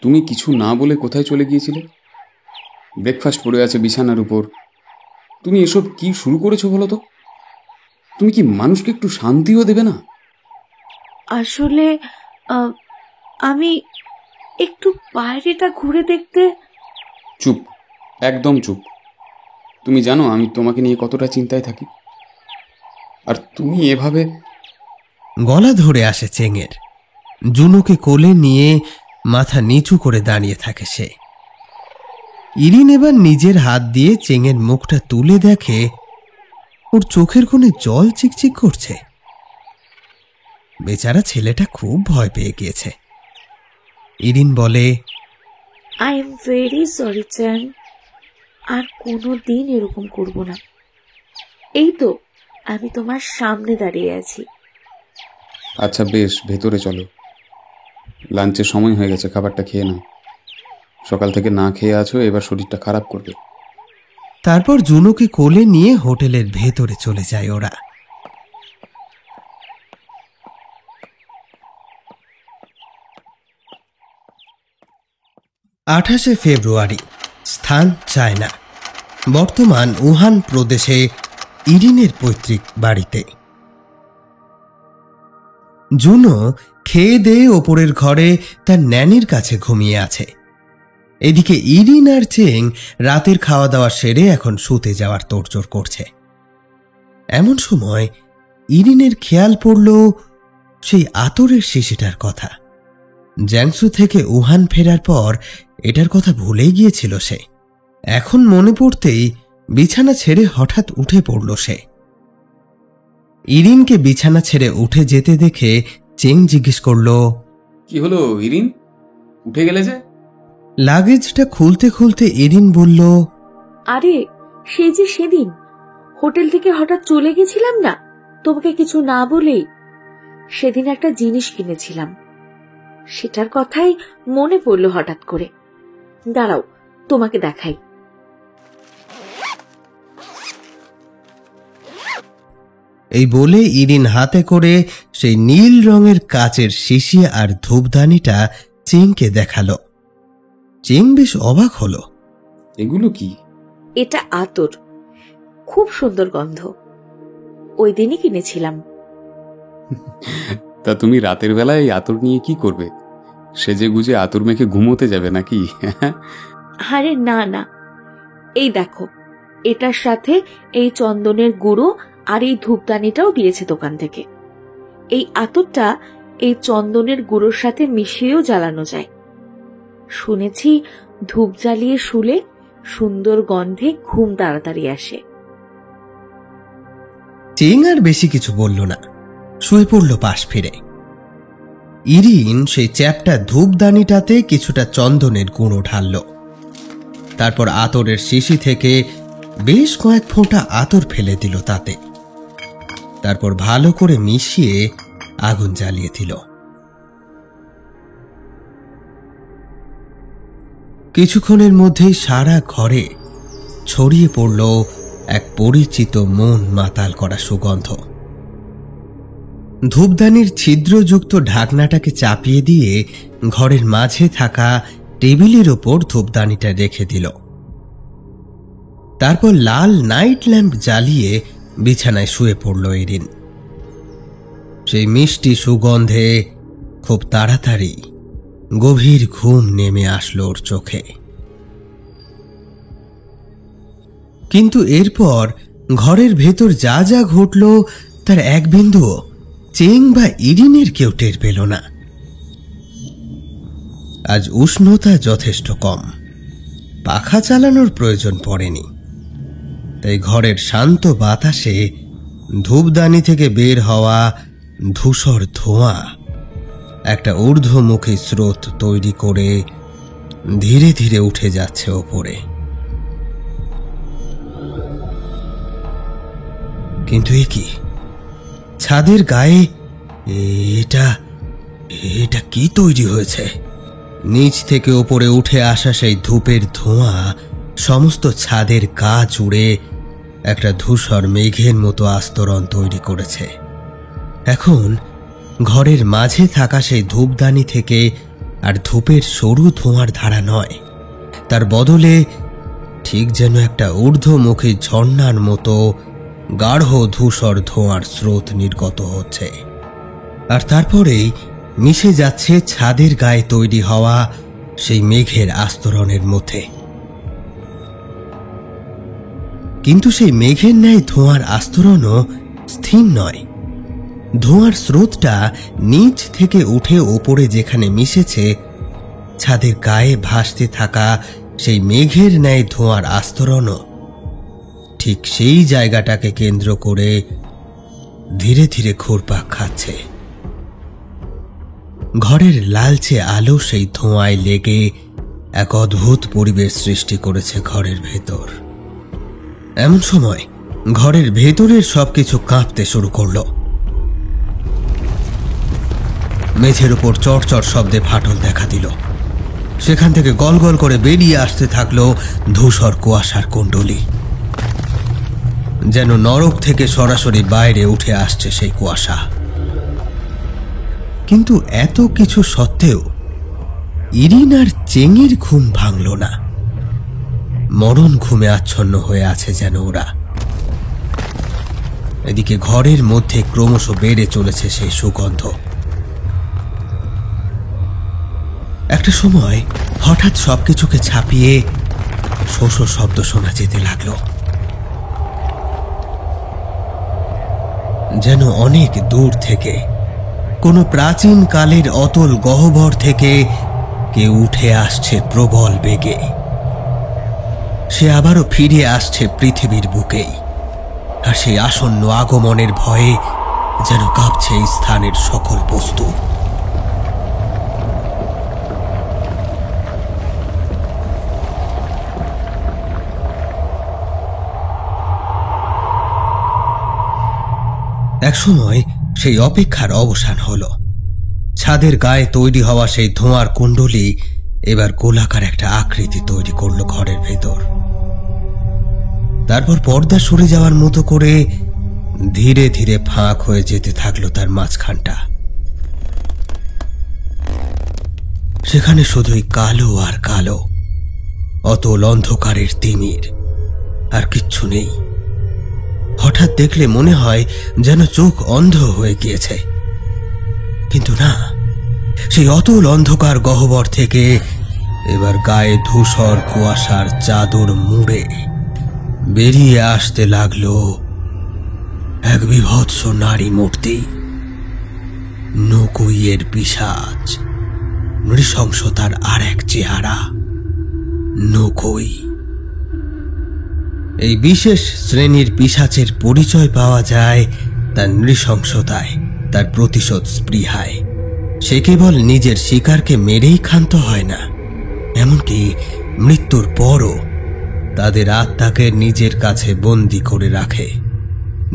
[SPEAKER 4] তুমি কিছু না বলে কোথায় চলে গিয়েছিলে? ব্রেকফাস্ট পড়ে আছে বিছানার উপর, তুমি এসব কি শুরু করেছো বলো তো? তুমি কি মানুষকে একটু শান্তিও দেবে না?
[SPEAKER 5] আসলে আমি একটু বাইরেটা ঘুরে দেখতে।
[SPEAKER 4] চুপ, একদম চুপ। তুমি জানো আমি তোমাকে নিয়ে কতটা চিন্তায় থাকি, আর তুমি এভাবে।
[SPEAKER 1] গলা ধরে আসে চেঙের। জুনুকে কোলে নিয়ে মাথা নিচু করে দাঁড়িয়ে থাকে সে। ইরিন এবার নিজের হাত দিয়ে চেঙের মুখটা তুলে দেখে ওর চোখের কোণে জল চিকচিক করছে। বেচারা ছেলেটা খুব ভয় পেয়ে গিয়েছে। ইরিন বলে,
[SPEAKER 5] আই এম ভেরি সরি চ্যাং, আর কোনো দিন এরকম করব না। এই তো আমি তোমার সামনে দাঁড়িয়ে আছি।
[SPEAKER 4] আচ্ছা বেশ, ভেতরে চলো, লাঞ্চের সময় হয়ে গেছে, খাবারটা খেয়ে নাও। সকাল থেকে না খেয়ে আছো, এবার শরীরটা খারাপ করবে।
[SPEAKER 1] তারপর জুনুকে কোলে নিয়ে হোটেলের ভেতরে চলে যায় ওরা। আঠাশে ফেব্রুয়ারি, স্থান চায়না, বর্তমান উহান প্রদেশে ইরিনের পৈতৃক বাড়িতে। জুনো খেয়ে দেয়ে ওপরের ঘরে তার ন্যানির কাছে ঘুমিয়ে আছে। এদিকে ইরিন আর চেং রাতের খাওয়া দাওয়া সেরে এখন শুতে যাওয়ার তোড়জোড় করছে। এমন সময় ইরিনের খেয়াল পড়ল সেই আতরের শিশিটার কথা। জ্যাংসু থেকে উহান ফেরার পর এটার কথা ভুলেই গিয়েছিল সে। এখন মনে পড়তেই বিছানা ছেড়ে হঠাৎ উঠে পড়ল সে। ইরিনকে বিছানা ছেড়ে উঠে যেতে দেখে চেং জিজ্ঞেস করল,
[SPEAKER 4] কি হলো ইরিন, উঠে গেলে যে?
[SPEAKER 1] লাগেজটা খুলতে খুলতে ইরিন বলল,
[SPEAKER 5] আরে সেই যে সেদিন হোটেল থেকে হঠাৎ চলে গেছিলাম না তোমাকে কিছু না বলেই। সেদিন একটা জিনিস কিনেছিলাম, সেটার কথাই মনে পড়লো হঠাৎ করে। দাঁড়াও তোমাকে দেখাই।
[SPEAKER 1] এই বলে ইরিন হাতে করে সেই নীল রঙের কাচের শিশি আর ধূপদানিটা চিংকে দেখালো। চিং বেশ অবাক হলো।
[SPEAKER 4] এগুলো কি?
[SPEAKER 5] এটা আতর, খুব সুন্দর গন্ধ, ওই দিনই কিনেছিলাম।
[SPEAKER 4] তা তুমি রাতের বেলায় এই আতর নিয়ে কি করবে? সেজে গুজে আতর মেখে ঘুমোতে যাবে নাকি?
[SPEAKER 5] আরে না না, এই দেখো, এটার সাথে এই চন্দনের গুঁড়ো আর এই ধূপদানিটাও দিয়েছে দোকান থেকে। এই আতরটা এই চন্দনের গুঁড়োর সাথে মিশিয়েও জ্বালানো যায়। শুনেছি ধূপ জ্বালিয়ে শুলে সুন্দর গন্ধে ঘুম তাড়াতাড়ি আসে।
[SPEAKER 1] চিং আর বেশি কিছু বলল না, শুয়ে পড়ল পাশ ফিরে। ইরিন সেই চ্যাপটা ধূপদানিটাতে কিছুটা চন্দনের গুঁড়ো ঢালল। তারপর আতরের শিশি থেকে বেশ কয়েক ফোঁটা আতর ফেলে দিল তাতে। তারপর ভালো করে মিশিয়ে আগুন জ্বালিয়ে দিল। কিছুক্ষণের মধ্যেই সারা ঘরে ছড়িয়ে পড়ল এক পরিচিত মন মাতাল করা সুগন্ধ। ধূপদানির ছিদ্রযুক্ত ঢাকনাটাকে চাপিয়ে দিয়ে ঘরের মাঝে থাকা টেবিলের ওপর ধূপদানিটা রেখে দিল। তারপর লাল নাইট ল্যাম্প জ্বালিয়ে বিছানায় শুয়ে পড়ল ইরিন। সেই মিষ্টি সুগন্ধে খুব তাড়াতাড়ি গভীর ঘুম নেমে আসলো ওর চোখে। কিন্তু এরপর ঘরের ভেতর যা যা ঘটল তার এক বিন্দুও চেং বা ইরিনের কেউ টের পেল না। আজ উষ্ণতা যথেষ্ট কম, পাখা চালানোর প্রয়োজন পড়েনি। তাই ঘরের শান্ত বাতাসে ধূপদানি থেকে বের হওয়া ধূসর ধোঁয়া একটা ঊর্ধ্বমুখী স্রোত তৈরি করে ধীরে ধীরে উঠে যাচ্ছে ওপরে। কিন্তু এ কি, ছাদের গায়ে এটা কি তৈরি হয়েছে? নিচ থেকে ওপরে উঠে আসা সেই ধূপের ধোঁয়া সমস্ত ছাদের গা জুড়ে একটা ধূসর মেঘের মতো আস্তরণ তৈরি করেছে। এখন ঘরের মাঝে থাকা সেই ধূপদানি থেকে আর ধূপের সরু ধোঁয়ার ধারা নয়, তার বদলে ঠিক যেন একটা ঊর্ধ্বমুখী ঝর্ণার মতো গাঢ় ধূসর ধোঁয়ার স্রোত নির্গত হচ্ছে। আর তারপরেই মিশে যাচ্ছে ছাদের গায়ে তৈরি হওয়া সেই মেঘের আস্তরণের মধ্যে। কিন্তু সেই মেঘের ন্যায় ধোঁয়ার আস্তরণও স্থির নয়। ধোঁয়ার স্রোতটা নিচ থেকে উঠে ওপরে যেখানে মিশেছে, ছাদের গায়ে ভাসতে থাকা সেই মেঘের ন্যায় ধোঁয়ার আস্তরণও ঠিক সেই জায়গাটাকে কেন্দ্র করে ধীরে ধীরে ঘুরপাক খাচ্ছে। ঘরের লালচে আলো সেই ধোঁয়ায় লেগে এক অদ্ভুত পরিবেশ সৃষ্টি করেছে ঘরের ভেতর। এমন সময় ঘরের ভেতরের সবকিছু কাঁপতে শুরু করলো। মেঝের উপর চটচট শব্দে ফাটল দেখা দিল। সেখান থেকে গলগল করে বেরিয়ে আসতে থাকলো ধূসর কুয়াশার কুণ্ডলী। যেন নরক থেকে সরাসরি বাইরে উঠে আসছে সেই কুয়াশা। কিন্তু এত কিছু সত্ত্বেও ইরিন আর চেঙের ঘুম ভাঙল না। মরণ ঘুমে আচ্ছন্ন হয়ে আছে যেন ওরা। এদিকে ঘরের মধ্যে ক্রমশ বেড়ে চলেছে সেই সুগন্ধ। একটা সময় হঠাৎ সবকিছুকে ছাপিয়ে শোষ শব্দ শোনা যেতে লাগলো। যেন অনেক দূর থেকে, কোনো প্রাচীন কালের অতল গহ্বর থেকে কেউ উঠে আসছে প্রবল বেগে। সে আবারও ফিরে আসছে পৃথিবীর বুকেই। আর সেই আসন্ন আগমনের ভয়ে যেন কাঁপছে এই স্থানের সকল বস্তু। একসময় সেই অপেক্ষার অবসান হলো। ছাদের গায়ে তৈরি হওয়া সেই ধোঁয়ার কুণ্ডলী এবার গোলাকার একটা আকৃতি তৈরি করলো ঘরের ভেতর। তারপর পর্দা সরে যাওয়ার মতো করে ধীরে ধীরে ফাঁক হয়ে যেতে থাকলো তার মাঝখানটা। সেখানে শুধুই কালো আর কালো, অতল অন্ধকারের তিমির, আর কিচ্ছু নেই। হঠাৎ দেখলে মনে হয় যেন চোখ অন্ধ হয়ে গিয়েছে, কিন্তু না, সেই অতল অন্ধকার গহ্বর থেকে এবার গায়ে ধূসর কুয়াশার চাদর মুড়ে বেরিয়ে আসতে লাগলো এক বিভৎস নারী মূর্তি। নকুইয়ের পিশাচ, নৃশংসতার আর এক চেহারা, নকুই। এই বিশেষ শ্রেণীর পিশাচের পরিচয় পাওয়া যায় তার নৃশংসতায়, তার প্রতিশোধ স্পৃহায়। সে কেবল নিজের শিকারকে মেরেই ক্ষান্ত হয় না, এমনকি মৃত্যুর পরও তাদের আত্মাকে নিজের কাছে বন্দী করে রাখে।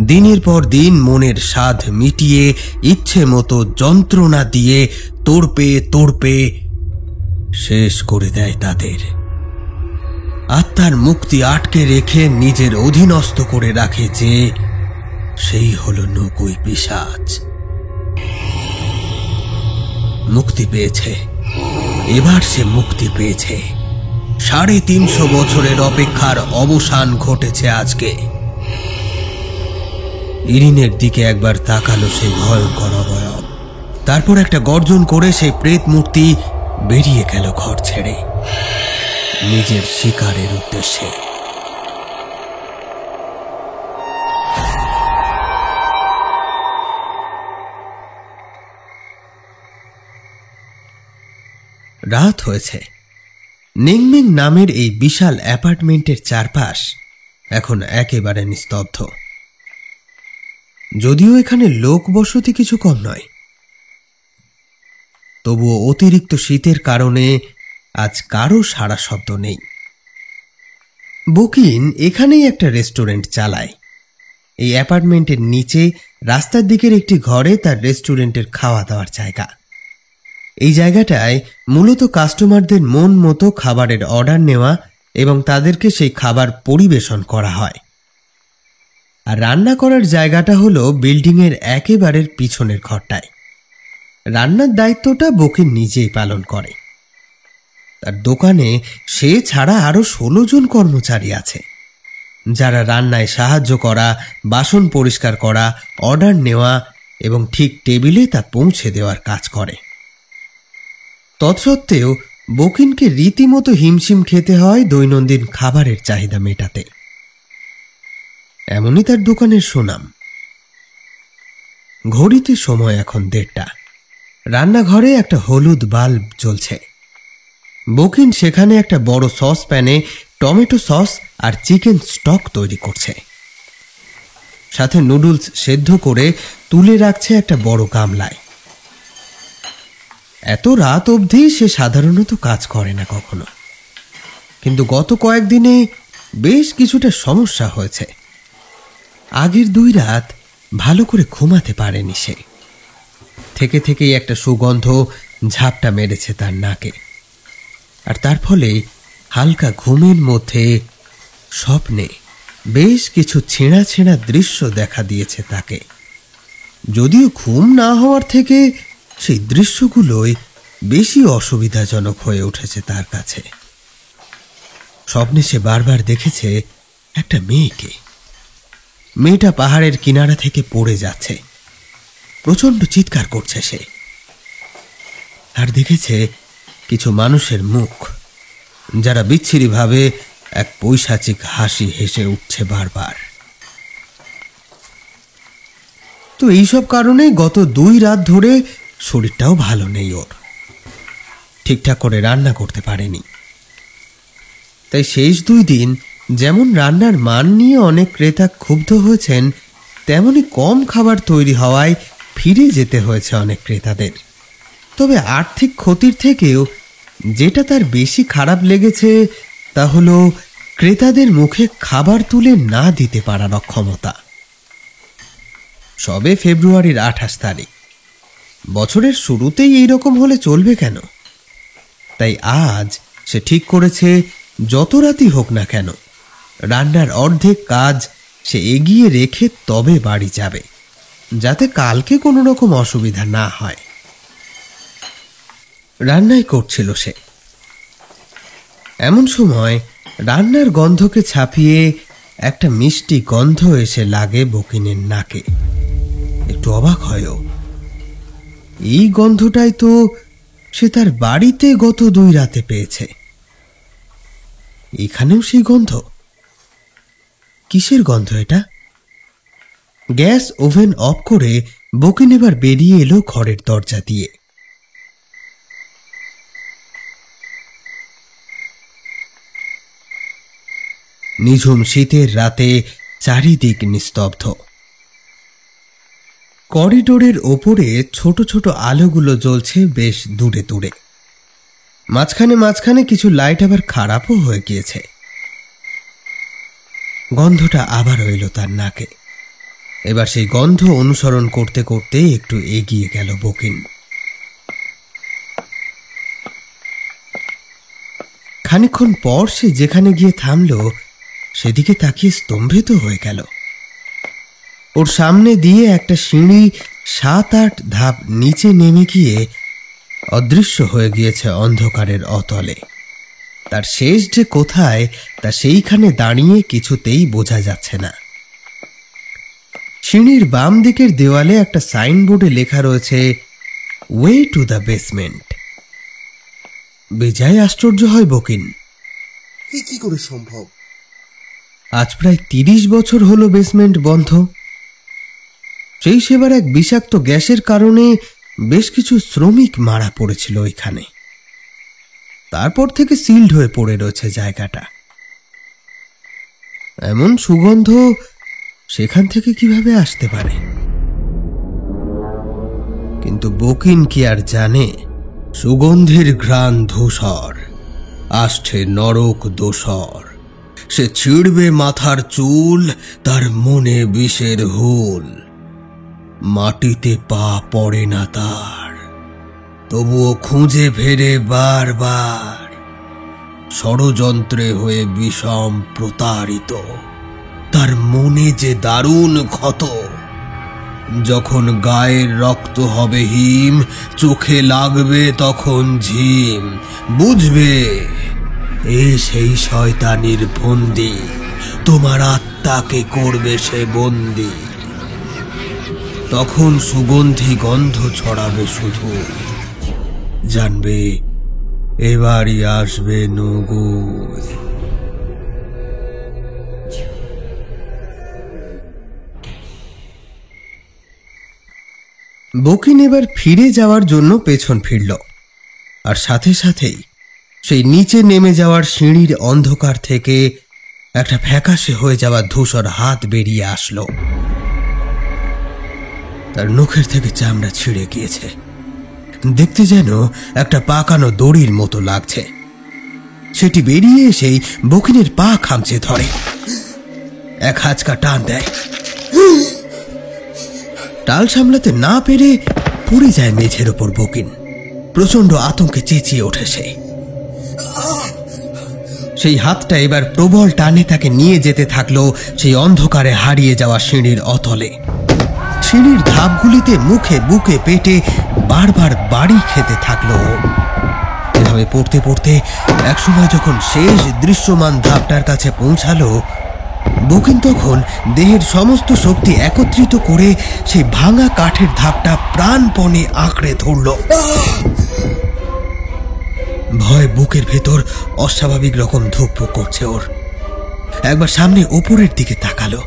[SPEAKER 1] দিনের পর দিন মনের স্বাদ মিটিয়ে ইচ্ছে মতো যন্ত্রণা দিয়ে তোড়পে তোড়পে শেষ করে দেয় তাদের। আত্মার মুক্তি আটকে রেখে নিজের অধীনস্থ করে রাখে যে, সেই হলো নকুই পিশাচ। মুক্তি পেয়েছে, এবার সে মুক্তি পেয়েছে। 350 বছরের অপেক্ষার অবসান ঘটেছে আজকে। ইরিনের দিকে একবার তাকালো সেই ভয়ঙ্কর অবয়ব। তারপর একটা গর্জন করে সেই প্রেত মূর্তি বেরিয়ে গেল ঘর ছেড়ে নিজের শিকারের উদ্দেশ্যে। রাত হয়েছে। নিংমিং নামের এই বিশাল অ্যাপার্টমেন্টের চারপাশ এখন একেবারে নিস্তব্ধ। যদিও এখানে লোক বসতি কিছু কম নয়, তবুও অতিরিক্ত শীতের কারণে আজ কারো সাড়া শব্দ নেই। বকিন এখানেই একটা রেস্টুরেন্ট চালায়। এই অ্যাপার্টমেন্টের নিচে রাস্তার দিকের একটি ঘরে তার রেস্টুরেন্টের খাওয়া দাওয়ার জায়গা। এই জায়গাটায় মূলত কাস্টমারদের মন মতো খাবারের অর্ডার নেওয়া এবং তাদেরকে সেই খাবার পরিবেশন করা হয়। আর রান্না করার জায়গাটা হলো বিল্ডিংয়ের একেবারে পিছনের ঘরটায়। রান্নার দায়িত্বটা বকিন নিজেই পালন করে। তার দোকানে সে ছাড়া আরো 16 জন কর্মচারী আছে, যারা রান্নায় সাহায্য করা, বাসন পরিষ্কার করা, অর্ডার নেওয়া এবং ঠিক টেবিলে তা পৌঁছে দেওয়ার কাজ করে। তৎসত্ত্বেও বকিনকে রীতিমতো হিমশিম খেতে হয় দৈনন্দিন খাবারের চাহিদা মেটাতে। এমনই তার দোকানের সুনাম। ঘড়িতে সময় এখন 1:30। রান্নাঘরে একটা হলুদ বাল্ব জ্বলছে। বকিন সেখানে একটা বড় সস প্যানে টমেটো সস আর চিকেন স্টক তৈরি করছে, সাথে নুডলস সেদ্ধ করে তুলে রাখছে একটা বড় গামলায়। এত রাত অবধি সে সাধারণত কাজ করে না কখনো, কিন্তু গত কয়েকদিনে বেশ কিছুটা সমস্যা হয়েছে। আগের 2 রাত ভালো করে ঘুমাতে পারেনি সে। থেকে থেকেই একটা সুগন্ধ ঝাপটা মেরেছে তার নাকে, আর তার ফলে হালকা ঘুমের মধ্যে স্বপ্নে বেশ কিছু ছেঁড়া ছেঁড়া দৃশ্য দেখা দিয়েছে তাকে। যদিও ঘুম না হওয়ার থেকে সেই দৃশ্যগুলোই বেশি অসুবিধাজনক হয়ে উঠেছে তার কাছে। স্বপ্নে সে বারবার দেখেছে একটা মেয়েকে। মেয়েটা পাহাড়ের কিনারা থেকে পড়ে যাচ্ছে, প্রচণ্ড চিৎকার করছে সে। আর দেখেছে কিছু মানুষের মুখ, যারা বিচ্ছিরিভাবে এক পৈশাচিক হাসি হেসে উঠছে বারবার। তো এইসব কারণে গত 2 রাত ধরে শরীরটাও ভালো নেই ওর। ঠিকঠাক করে রান্না করতে পারেনি। তাই শেষ 2 দিন যেমন রান্নার মান নিয়ে অনেক ক্রেতা ক্ষুব্ধ হয়েছেন, তেমনি কম খাবার তৈরি হওয়ায় ফিরে যেতে হয়েছে অনেক ক্রেতাদের। তবে আর্থিক ক্ষতির থেকেও যেটা তার বেশি খারাপ লেগেছে তা হলো ক্রেতাদের মুখে খাবার তুলে না দিতে পারার অক্ষমতা। সবে ফেব্রুয়ারির 28 তারিখ। বছরের শুরুতেই এইরকম হলে চলবে কেন? তাই আজ সে ঠিক করেছে যত রাতই হোক না কেন রান্নার অর্ধেক কাজ সে এগিয়ে রেখে তবে বাড়ি যাবে, যাতে কালকে কোনো রকম অসুবিধা না হয়। রান্নাই করছিল সে। এমন সময় রান্নার গন্ধকে ছাপিয়ে একটা মিষ্টি গন্ধ এসে লাগে বকিনের নাকে। একটু অবাক হয়ও। এই গন্ধটাই তো সে তার বাড়িতে গত 2 রাতে পেয়েছে। এখানেও সেই গন্ধ। কিসের গন্ধ এটা? গ্যাস ওভেন অফ করে বকিন এবার বেরিয়ে এলো ঘরের দরজা দিয়ে। নিঝুম শীতের রাতে চারিদিক নিস্তব্ধ। করিডোরের ওপরে ছোট ছোট আলোগুলো জ্বলছে বেশ দূরে দূরে। মাঝখানে মাঝখানে কিছু লাইট আবার খারাপও হয়ে গিয়েছে। গন্ধটা আবার এলো তার নাকে। এবার সেই গন্ধ অনুসরণ করতে করতে একটু এগিয়ে গেল বকিন। খানিকক্ষণ পর সে যেখানে গিয়ে থামল সেদিকে তাকিয়ে স্তম্ভিত হয়ে গেল। ওর সামনে দিয়ে একটা সিঁড়ি 7-8 ধাপ নিচে নেমে গিয়ে অদৃশ্য হয়ে গিয়েছে অন্ধকারের অতলে। তার শেষ যে কোথায় তা সেইখানে দাঁড়িয়ে কিছুতেই বোঝা যাচ্ছে না। সিঁড়ির বাম দিকের দেওয়ালে একটা সাইনবোর্ডে লেখা রয়েছে ওয়ে টু দ্য বেসমেন্ট। বেজায় আশ্চর্য হয় বকিন।
[SPEAKER 7] কি করে সম্ভব?
[SPEAKER 1] আজ প্রায় 30 বছর হলো বেসমেন্ট বন্ধ। সেই সেবার এক বিষাক্ত গ্যাসের কারণে বেশ কিছু শ্রমিক মারা পড়েছিল এখানে। তারপর থেকে সিল্ড হয়ে পড়ে রয়েছে জায়গাটা। এমন সুগন্ধ সেখান থেকে কিভাবে আসতে পারে? কিন্তু বকিন কি আর জানে, সুগন্ধির ঘ্রাণ ধূসর, আসছে নরক দোসর। সে ছিঁড়বে মাথার চুল, তার মনে বিষের হুল। মাটিতে পা পড়ে না তার, তবুও খুঁজে ফেরে বারবার। ষড়যন্ত্রে হয়ে বিষম প্রতারিত, তার মনে যে দারুণ ক্ষত। যখন গায়ের রক্ত হবে হিম, চোখে লাগবে তখন ঝিম। বুঝবে এ সেই শয়তানির ফন্দি, তোমার আত্মাকে করবে সে বন্দি। তখন সুগন্ধি গন্ধ ছড়াবে শুধু, জানবে এবারই আসবে নুগুল। বকিন এবার ফিরে যাওয়ার জন্য পেছন ফিরল, আর সাথে সাথেই সেই নিচে নেমে যাওয়ার সিঁড়ির অন্ধকার থেকে একটা ফ্যাকাশে হয়ে যাওয়া ধূসর হাত বেরিয়ে আসলো। তার নখের থেকে চামড়া ছিঁড়ে গিয়েছে, দেখতে যেন একটা পাকানো দড়ির মতো লাগছে। সেটি বেরিয়ে এসেই বকিনের পা খামচে ধরে, এক হাঁচকা টান দেয়। টাল সামলাতে না পেরে পড়ে যায় মেঝের ওপর বকিন। প্রচন্ড আতঙ্কে চেঁচিয়ে ওঠে সে। সেই হাতটা এবার প্রবল টানে তাকে নিয়ে যেতে থাকলো সেই অন্ধকারে হারিয়ে যাওয়া সিঁড়ির অতলে। সিঁড়ির ধাপগুলিতে মুখে বুকে পেটে বারবার বাড়ি খেতে থাকলো। এভাবে পড়তে পড়তে একসময় যখন শেষ দৃশ্যমান ধাপটার কাছে পৌঁছালো, বকিন তখন দেহের সমস্ত শক্তি একত্রিত করে সেই ভাঙা কাঠের ধাপটা প্রাণপণে আঁকড়ে ধরল। ভয় বুকের ভেতর অস্বাভাবিক রকম ধুকপুক করছে ওর। একবার সামনে ওপরের দিকে তাকালো,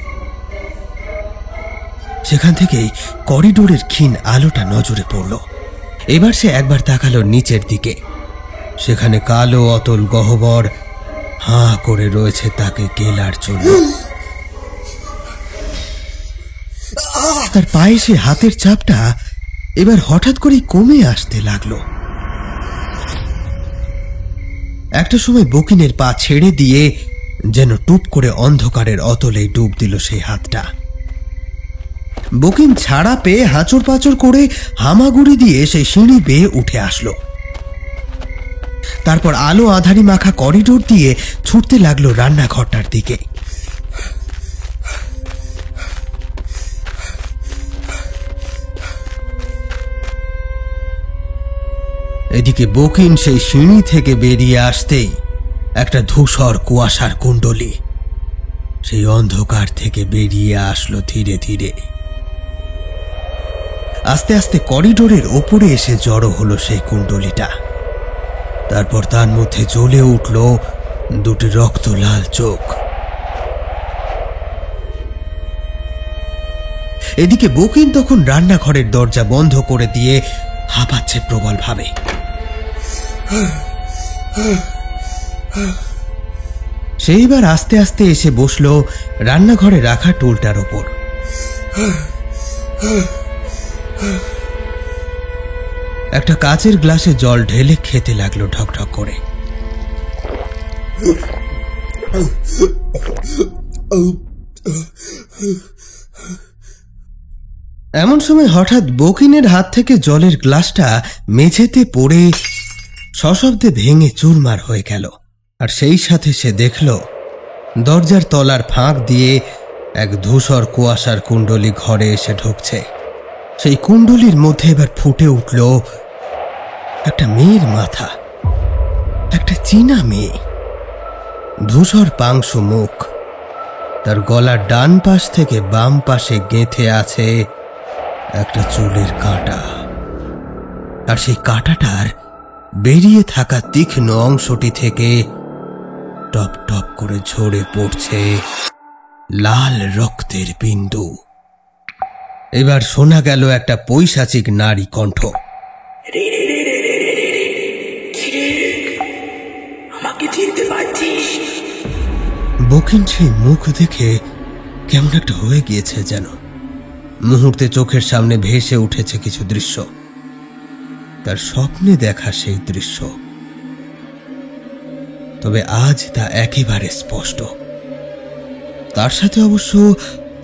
[SPEAKER 1] সেখান থেকেই করিডোরের ক্ষীণ আলোটা নজরে পড়ল। এবার সে একবার তাকালো নিচের দিকে, সেখানে কালো অতল গহ্বর হাঁ করে রয়েছে তাকে গেলার জন্য। তার পায়ে সে হাতের চাপটা এবার হঠাৎ করেই কমে আসতে লাগলো। একটা সময় বকিনের পা ছেড়ে দিয়ে যেন টুপ করে অন্ধকারের অতলেই ডুব দিল সেই হাতটা। বকিন ছাড়া পেয়ে হাঁচড় পাঁচড় করে হামাগুড়ি দিয়ে সেই সিঁড়ি বেয়ে উঠে আসলো। তারপর আলো আধারি মাখা করিডোর দিয়ে ছুটতে লাগলো রান্নাঘরটার দিকে। এদিকে বকিন সেই সিঁড়ি থেকে বেরিয়ে আসতেই একটা ধূসর কুয়াশার কুণ্ডলী সেই অন্ধকার থেকে বেরিয়ে আসলো ধীরে ধীরে। আস্তে আস্তে করিডোরের ওপরে এসে জড়ো হলো সেই কুণ্ডলীটা। তারপর তার মধ্যে জ্বলে উঠল দুটি রক্ত লাল চোখ। এদিকে বকিন তখন রান্নাঘরের দরজা বন্ধ করে দিয়ে হাঁপাচ্ছে প্রবল ভাবে। সেইবার আস্তে আস্তে এসে বসলো রান্নাঘরে রাখা টুলটার ওপর। একটা কাচের গ্লাসে জল ঢেলে খেতে লাগলো ঢকঢক করে। এমন সময় হঠাৎ বকিনের হাত থেকে জলের গ্লাসটা মেঝেতে পড়ে সশব্দে ভেঙে চুরমার হয়ে গেল। আর সেই সাথে সে দেখল দরজার তলার ফাঁক দিয়ে এক ধূসর কুয়াশার কুণ্ডলী ঘরে এসে ঢুকছে। সেই কুণ্ডলীর মধ্যে এবার ফুটে উঠল একটা মেয়ের মাথা, একটা চীনা মেয়ে, ধূসর পাংশু মুখ। তার গলার ডান পাশ থেকে বাম পাশে গেঁথে আছে একটা চুলের কাঁটা, আর সেই কাঁটাটার বেরিয়ে থাকা তীক্ষ্ণ অংশটি থেকে টপ টপ করে ঝরে পড়ছে লাল রক্তের বিন্দু। এবার শোনা গেল একটা পৈশাচিক নারী কণ্ঠ,
[SPEAKER 2] আমাকে চিনতে পারছিস?
[SPEAKER 1] বকিন সেই মুখ দেখে কেমন একটা হয়ে গিয়েছে যেন। মুহূর্তে চোখের সামনে ভেসে উঠেছে কিছু দৃশ্য, তার স্বপ্নে দেখা সেই দৃশ্য। তবে আজ তা একেবারে স্পষ্ট। তার সাথে অবশ্য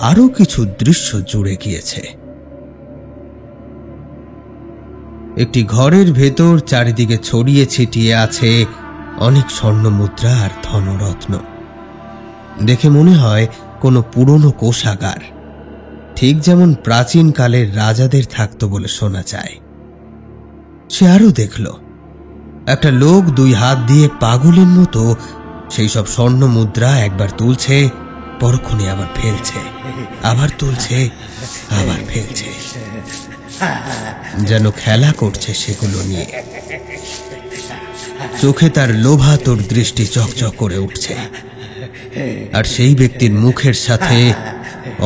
[SPEAKER 1] আরো কিছু দৃশ্য জুড়ে গিয়েছে। একটি ঘরের ভেতর চারিদিকে ছড়িয়ে ছিটিয়ে আছে অনেক স্বর্ণ মুদ্রা আর ধনরত্ন। দেখে মনে হয় কোনো পুরনো কোষাগার, ঠিক যেমন প্রাচীন কালের রাজাদের থাকতো বলে শোনা যায়। সে আরো দেখল একটা লোক দুই হাত দিয়ে পাগলের মতো সেই সব স্বর্ণ মুদ্রা একবার তুলছে, পরক্ষণে আবার ফেলছে, আবার তুলছে, আবার ফেলছে। যেন খেলা করছে সেগুলো নিয়ে। চোখে তার লোভাতুর দৃষ্টি চকচক করে উঠছে, আর সেই ব্যক্তির মুখের সাথে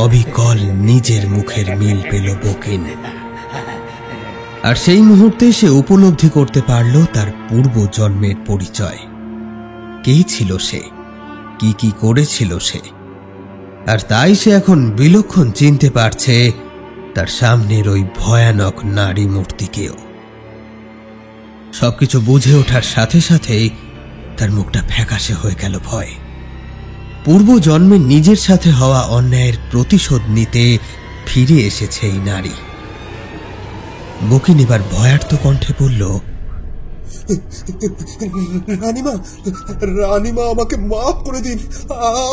[SPEAKER 1] অবিকল নিজের মুখের মিল পেল বকিন। আর সেই মুহূর্তে সে উপলব্ধি করতে পারল তার পূর্ব জন্মের পরিচয়। কে ছিল সে, কি কি করেছিল সে, আর তাই সে এখন বিলক্ষণ চিনতে পারছে তার সামনের ওই ভয়ানক নারী মূর্তিকেও। সবকিছু বুঝে ওঠার সাথে সাথেই তার মুখটা ফ্যাকাশে হয়ে গেল ভয়। পূর্ব জন্মে নিজের সাথে হওয়া অন্যায়ের প্রতিশোধ নিতে ফিরে এসেছে এই নারী। বকিন এবার ভয়ার্ত কণ্ঠে বলল,
[SPEAKER 7] রানীমা, রানীমা, আমাকে মাফ করে দিন,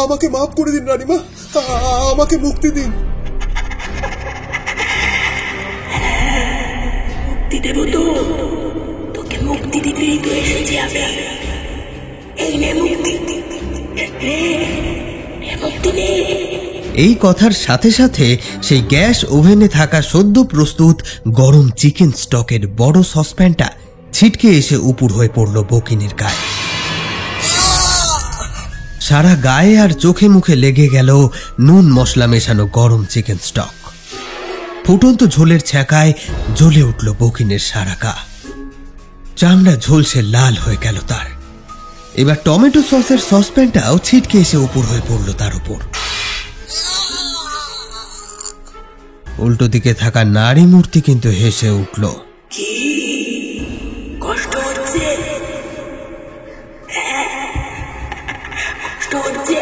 [SPEAKER 7] আমাকে মাফ করে দিন রানীমা, আমাকে মুক্তি দিন।
[SPEAKER 2] মুক্তি দেব তো, তোকে মুক্তি দিতেই তো এসেছি আমি। এই নে মুক্তি, মুক্তি নে।
[SPEAKER 1] এই কথার সাথে সাথে সেই গ্যাস ওভেনে থাকা সদ্য প্রস্তুত গরম চিকেন স্টকের বড় সসপ্যানটা ছিটকে এসে উপুড় হয়ে পড়ল বকিনের গায়ে। সারা গায়ে আর চোখে মুখে লেগে গেল নুন মশলা মেশানো গরম চিকেন স্টক। ফুটন্ত ঝোলের ছ্যাঁকায় জ্বলে উঠল বকিনের সারা গা। চামড়া ঝলসে লাল হয়ে গেল তার। এবার টমেটো সসের সসপ্যানটাও ছিটকে এসে উপুড় হয়ে পড়ল তার উপর। উল্টো দিকে থাকা নারী মূর্তি কিন্তু হেসে উঠল।
[SPEAKER 2] কষ্ট হচ্ছে, কষ্ট হচ্ছে,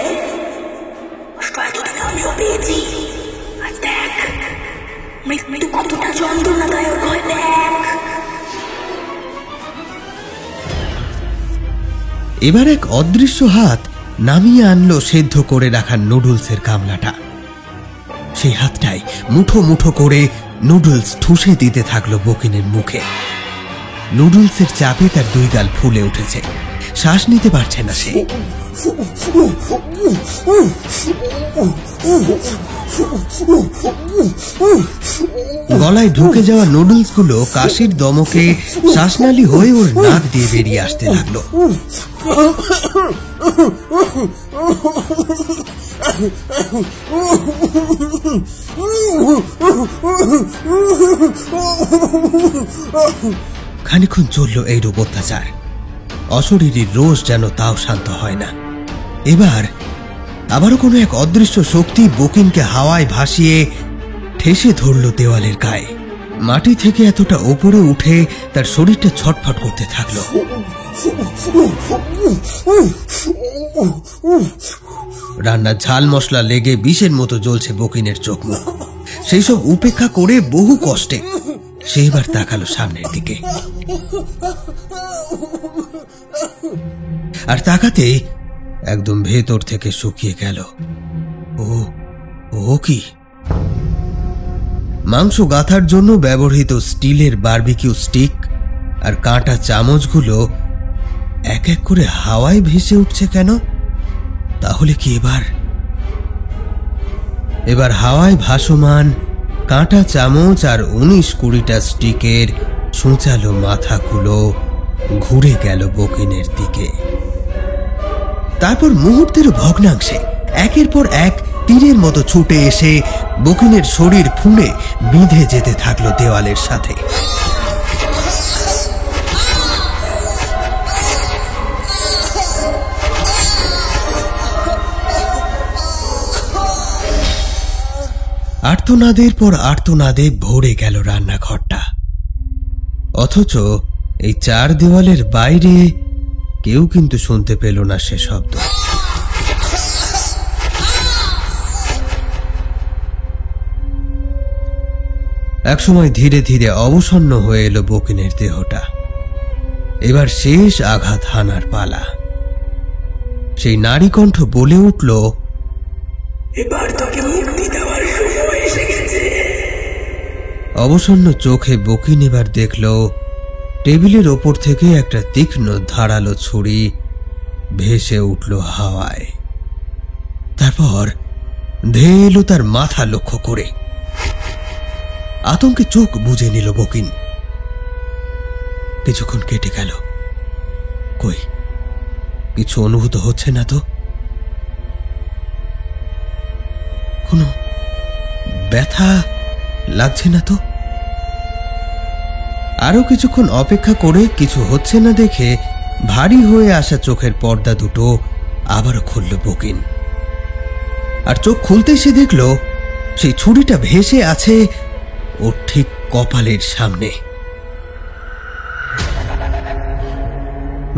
[SPEAKER 2] কষ্ট এতদিন আমিও পেয়েছি। আজ দেখ মৃত্যু কতটা যন্ত্রণাদায়ক হয়, দেখ।
[SPEAKER 1] এবার এক অদৃশ্য হাত নামিয়ে আনলো সেদ্ধ করে রাখা নুডলসের গামলাটা। সেই হাতটাই মুঠো মুঠো করে নুডলস ঠুসে দিতে থাকলো বকিনের মুখে। নুডলসের চাপে তার দুই গাল ফুলে উঠেছে, শ্বাস নিতে পারছে না সে। গলায় ঢুকে যাওয়া নুডলসগুলো কাশির দমকে শ্বাসনালী হয়ে ওর নাক দিয়ে বেরিয়ে আসতে লাগলো। খানিক্ষণ চলল এইরূপ অত্যাচার। অশরীরীর রোষ যেন তাও শান্ত হয় না। এবার আবারও কোনো এক অদৃশ্য শক্তি বকিনকে হাওয়ায় ভাসিয়ে ঠেসে ধরল দেওয়ালের গায়ে। মাটি থেকে এতটা ওপরে উঠে তার শরীরটা ছটফট করতে থাকলো। রান্নার ঝাল মশলা লেগে বিষের মতো জ্বলছে বকিনের চোখ মুখ। সেই সব উপেক্ষা করে বহু কষ্টে সে এবার তাকালো সামনের দিকে। আর তাকাতেই একদম ভেতর থেকে শুকিয়ে গেল। ও কি? মাংস গাঁথার জন্য ব্যবহৃত স্টিলের বারবিকিউ স্টিক আর কাঁটা চামচগুলো এক এক করে হাওয়ায় ভেসে উঠছে কেন? তাহলে কি এবার হাওয়ায় ভাসমান কাঁটা চামচ আর 19-20টা স্টিকের সূচালো মাথাগুলো ঘুরে গেল বকিনের দিকে। তারপর মুহূর্তের ভগ্নাংশে একের পর এক তীরের মতো ছুটে এসে বকিনের শরীর ফুঁড়ে বিঁধে যেতে থাকলো দেওয়ালের সাথে। আর্তনাদের পর আর্তনাদে ভরে গেল রান্নাঘরটা। অথচ এই চার দেওয়ালের বাইরে কেউ কিন্তু শুনতে পেল না সে শব্দ। একসময় ধীরে ধীরে অবসন্ন হয়ে এলো বকিনের দেহটা। এবার শেষ আঘাত হানার পালা। সেই নারী কণ্ঠ বলে উঠল,
[SPEAKER 2] এবার তোকে মুক্তি দেওয়ার সময় এসে গেছে।
[SPEAKER 1] অবসন্ন চোখে বকিন এবার দেখল টেবিলের ওপর থেকে একটা তীক্ষ্ণ ধারালো ছুরি ভেসে উঠল হাওয়ায়। তারপর ধেয়ে এলো তার মাথা লক্ষ্য করে। আতঙ্কে চোখ বুজে নিল বকিন। কিছুক্ষণ কেটে গেল, কই কিছু অনুভূত হচ্ছে না তো, কোনো ব্যথা লাগছে না তো। আরো কিছুক্ষণ অপেক্ষা করে কিছু হচ্ছে না দেখে ভারী হয়ে আসা চোখের পর্দা দুটো আবারও খুলল বকিন। আর চোখ খুলতেই সে দেখল সেই ছুরিটা ভেসে আছে ওর ঠিক কপালের সামনে।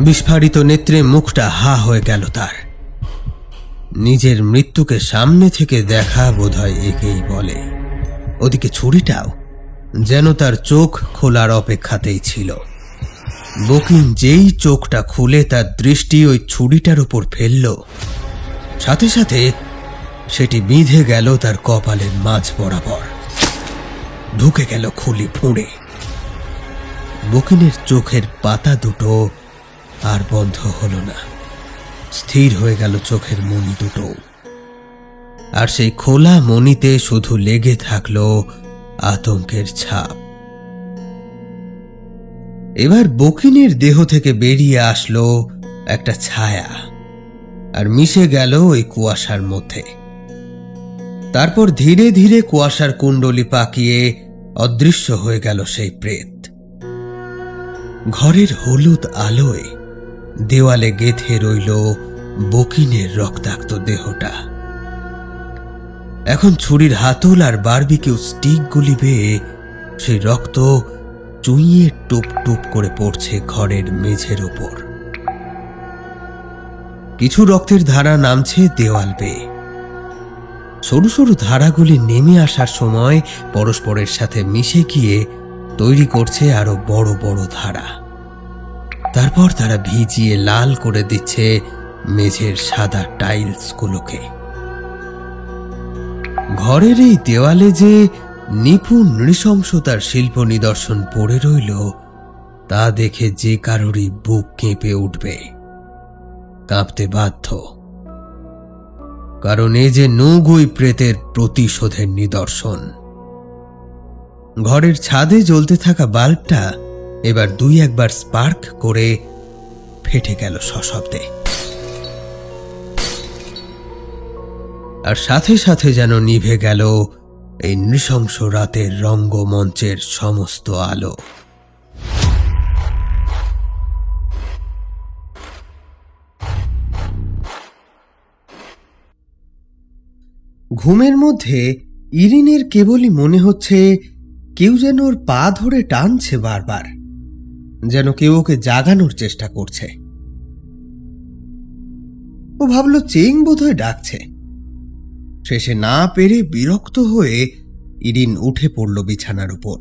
[SPEAKER 1] বিস্ফারিত নেত্রে মুখটা হা হয়ে গেল তার। নিজের মৃত্যুকে সামনে থেকে দেখা বোধহয় একেই বলে। ওদিকে ছুরিটাও যেন তার চোখ খোলার অপেক্ষাতেই ছিল। বকিন যেই চোখটা খুলে তার দৃষ্টি ওই ছুরিটার উপর ফেলল, সাথে সাথে সেটি বিঁধে গেল তার কপালের মাঝ বরাবর, ঢুকে গেল খুলি ফুঁড়ে। বকিনের চোখের পাতা দুটো আর বন্ধ হলো না, স্থির হয়ে গেল চোখের মণি দুটো। আর সেই খোলা মণিতে শুধু লেগে থাকলো আতঙ্কের ছাপ। এবার বকিনের দেহ থেকে বেরিয়ে আসলো একটা ছায়া, আর মিশে গেল ওই কুয়াশার মধ্যে। তারপর ধীরে ধীরে কুয়াশার কুণ্ডলি পাকিয়ে অদৃশ্য হয়ে গেল সেই প্রেত। ঘরের হলুদ আলোয় দেওয়ালে গেঁথে রইল বকিনের রক্তাক্ত দেহটা। এখন ছুরির হাতল আর বারবিকিউ স্টিকগুলি বেয়ে সেই রক্ত চুইয়ে টুপ টুপ করে পড়ছে ঘরের মেঝের উপর। কিছু রক্তের ধারা নামছে দেওয়াল বেয়ে। সরু সরু ধারাগুলি নেমে আসার সময় পরস্পরের সাথে মিশে গিয়ে তৈরি করছে আরো বড় বড় ধারা। তারপর তারা ভিজিয়ে লাল করে দিচ্ছে মেঝের সাদা টাইলসগুলোকে। ঘরের এই দেওয়ালে যে নিপুণ নৃশংসতার শিল্প নিদর্শন পড়ে রইল, তা দেখে যে কারোরই বুক কেঁপে উঠবে, কাঁপতে বাধ্য। কারণ এ যে নৌগুই প্রেতের প্রতিশোধের নিদর্শন। ঘরের ছাদে জ্বলতে থাকা বাল্বটা এবার দুই একবার স্পার্ক করে ফেটে গেল সশব্দে। আর সাথে সাথে যেন নিভে গেল এই নৃশংস রাতের রঙ্গমঞ্চের সমস্ত আলো। ঘুমের মধ্যে ইরিনের কেবলই মনে হচ্ছে কেউ যেন ওর পা ধরে টানছে বারবার, যেন কেউ ওকে জাগানোর চেষ্টা করছে। ও ভাবল চেং বোধহয় ডাকছে। শেষে না পেরে বিরক্ত হয়ে ইরিন উঠে পড়ল বিছানার উপর।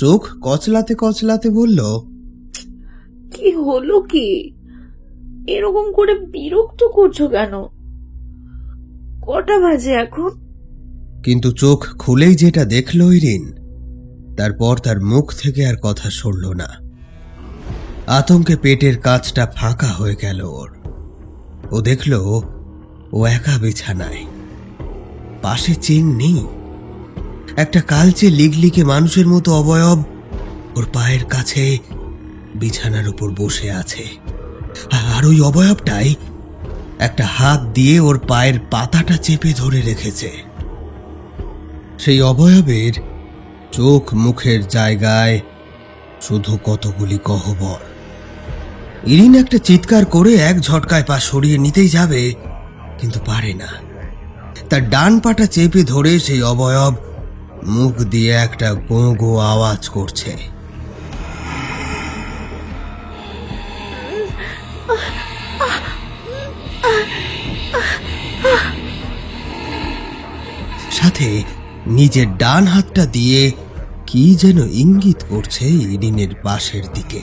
[SPEAKER 1] চোখ কচলাতে কচলাতে বলল,
[SPEAKER 5] কি হলো কি? এরকম করে বিরক্ত করছো কেন? কটা বাজে এখন?
[SPEAKER 1] কিন্তু চোখ খুলেই যেটা দেখল ইরিন, তারপর তার মুখ থেকে আর কথা সরল না। আতঙ্কে পেটের কাঁচটা ফাঁকা হয়ে গেল ওর। ও দেখল ও একা বিছানায়, পাশে চেং নেই। একটা কালচে লিগলিকে মানুষের মতো অবয়ব ওর পায়ের কাছে বিছানার উপর বসে আছে। আর ওই অবয়বটাই একটা হাত দিয়ে ওর পায়ের পাতাটা চেপে ধরে রেখেছে। সেই অবয়বের চোখ মুখের জায়গায় শুধু কতগুলি গহ্বর। ইরিন একটা চিৎকার করে এক ঝটকায় পা সরিয়ে নিতেই যাবে, কিন্তু পারে না। তার ডান পাটা চেপে ধরে সেই অবয়ব মুখ দিয়ে একটা গো গো আওয়াজ করছে। সাথে নিজের ডান হাতটা দিয়ে কি যেন ইঙ্গিত করছে ইরিনের পাশের দিকে।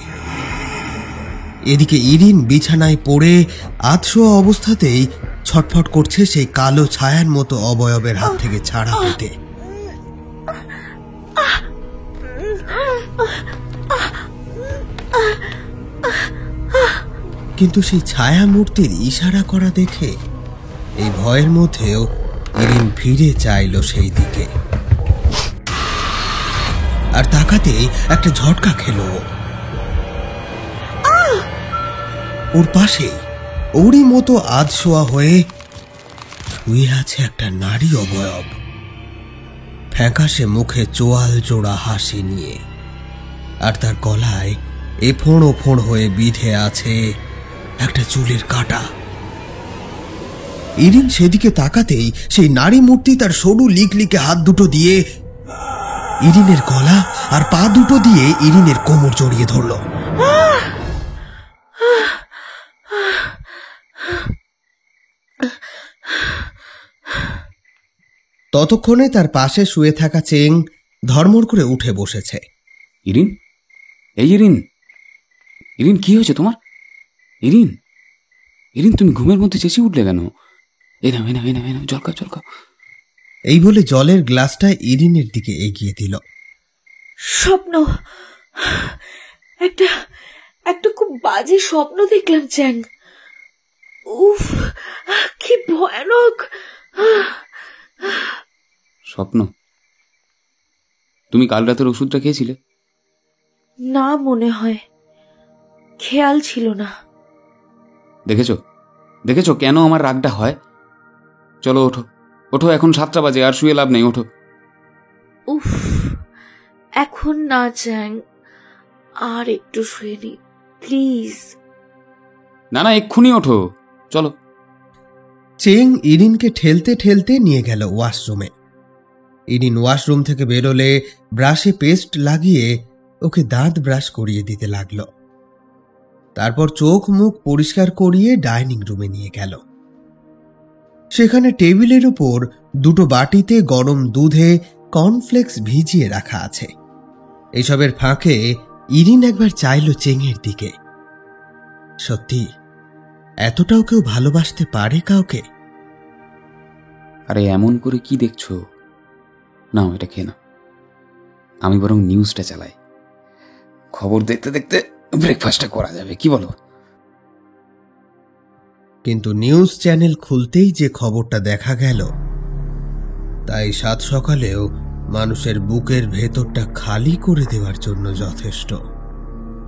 [SPEAKER 1] এদিকে ইরিন বিছানায় পড়ে আধশোয়া অবস্থাতেই ছটফট করছে সেই কালো ছায়ার মতো অবয়বের হাত থেকে ছাড়া পেতে। কিন্তু সেই ছায়া মূর্তির ইশারা করা দেখে এই ভয়ের মধ্যেও ইরিন ফিরে চাইল সেই দিকে। আর তাকাতেই একটা ঝটকা খেল ও। ওর পাশে ওরই মতো আধশোয়া হয়ে শুয়ে আছে একটা নারী অবয়ব, ফ্যাকাশে মুখে চোয়াল জোড়া হাসি নিয়ে, আর তার গলায় এফোঁড় ওফোঁড় হয়ে বিঁধে আছে একটা চুলের কাঁটা। ইরিন সেদিকে তাকাতেই সেই নারী মূর্তি তার সরু লিকলিকে হাত দুটো দিয়ে ইরিনের গলা আর পা দুটো দিয়ে ইরিনের কোমর জড়িয়ে ধরল। ততক্ষণে তার পাশে শুয়ে থাকা চেং ধর্মড় করে উঠে বসেছে।
[SPEAKER 4] ইরিন, এই ইরিন, ইরিন কি হয়েছে তোমার? ইরিন, ইরিন তুমি ঘুমের মধ্যে চেঁচিয়ে উঠলে কেন? এই না, জল খাও।
[SPEAKER 1] এই বলে জলের গ্লাসটা ইরিনের দিকে এগিয়ে দিল।
[SPEAKER 5] স্বপ্ন, একটা খুব বাজে স্বপ্ন দেখলাম চ্যাং। উফ, কি ভয়ানক
[SPEAKER 4] স্বপ্ন? তুমি কাল রাতের ওষুধটা খেয়েছিলে?
[SPEAKER 5] না, মনে হয় খেয়াল ছিল না।
[SPEAKER 4] দেখেছো কেন আমার রাগটা হয়? চলো ওঠো, এখন 7টা বাজে, আর শুয়ে লাভ নেই, ওঠো।
[SPEAKER 5] উফ, এখন না চ্যাং, আর একটু শুয়ে নি প্লিজ।
[SPEAKER 4] না, এক্ষুনি ওঠো, চলো।
[SPEAKER 1] চেং ইরিনকে ঠেলতে ঠেলতে নিয়ে গেল ওয়াশরুমে। ইরিন ওয়াশরুম থেকে বেরোলে ব্রাশে পেস্ট লাগিয়ে ওকে দাঁত ব্রাশ করিয়ে দিতে লাগল। তারপর চোখ মুখ পরিষ্কার করিয়ে ডাইনিং রুমে নিয়ে গেল। সেখানে টেবিলের উপর দুটো বাটিতে গরম দুধে কর্নফ্লেক্স ভিজিয়ে রাখা আছে। এসবের ফাঁকে ইরিন একবার চাইল চেংয়ের দিকে। সত্যি এতটাও কেউ ভালোবাসতে পারে কাউকে?
[SPEAKER 4] আরে এমন করে কি দেখছো? নাও, এটা খেয়ে নাও। আমি বরং নিউজটা চালাই, খবর দেখতে দেখতে ব্রেকফাস্টটা করা যাবে, কি বলো?
[SPEAKER 1] কিন্তু নিউজ চ্যানেল খুলতেই যে খবরটা দেখা গেল, তাই সাত সকালেও মানুষের বুকের ভেতরটা খালি করে দেওয়ার জন্য যথেষ্ট।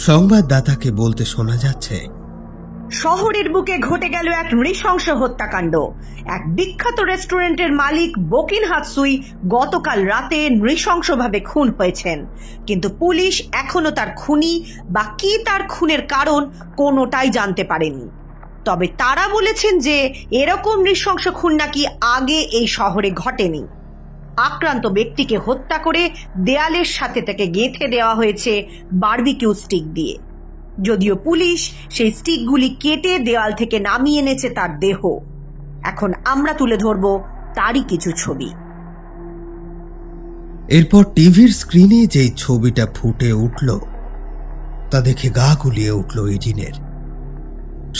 [SPEAKER 1] সংবাদদাতাকে বলতে শোনা যাচ্ছে,
[SPEAKER 8] শহরের বুকে ঘটে গেল এক নৃশংস হত্যাকাণ্ড। এক বিখ্যাত রেস্টুরেন্টের মালিক বোকিন হাতসুই গতকাল রাতে নৃশংসভাবে খুন হয়েছেন, কিন্তু পুলিশ এখনো তার খুনি বা কি তার খুনের কারণ কোনোটাই জানতে পারেনি। তবে তারা বলেছেন যে এরকম নৃশংস খুন নাকি আগে এই শহরে ঘটেনি। আক্রান্ত ব্যক্তিকে হত্যা করে দেয়ালের সাথে তাকে গেঁথে দেওয়া হয়েছে বারবিকিউ স্টিক দিয়ে। যদিও পুলিশ সেই স্টিকগুলি কেটে দেওয়াল থেকে নামিয়ে এনেছে তার দেহ। এখন আমরা তুলে ধরব তারই কিছু ছবি।
[SPEAKER 1] এরপর টিভির স্ক্রিনে যেই ছবিটা ফুটে উঠল তা দেখে গা গুলিয়ে উঠল ইরিনের।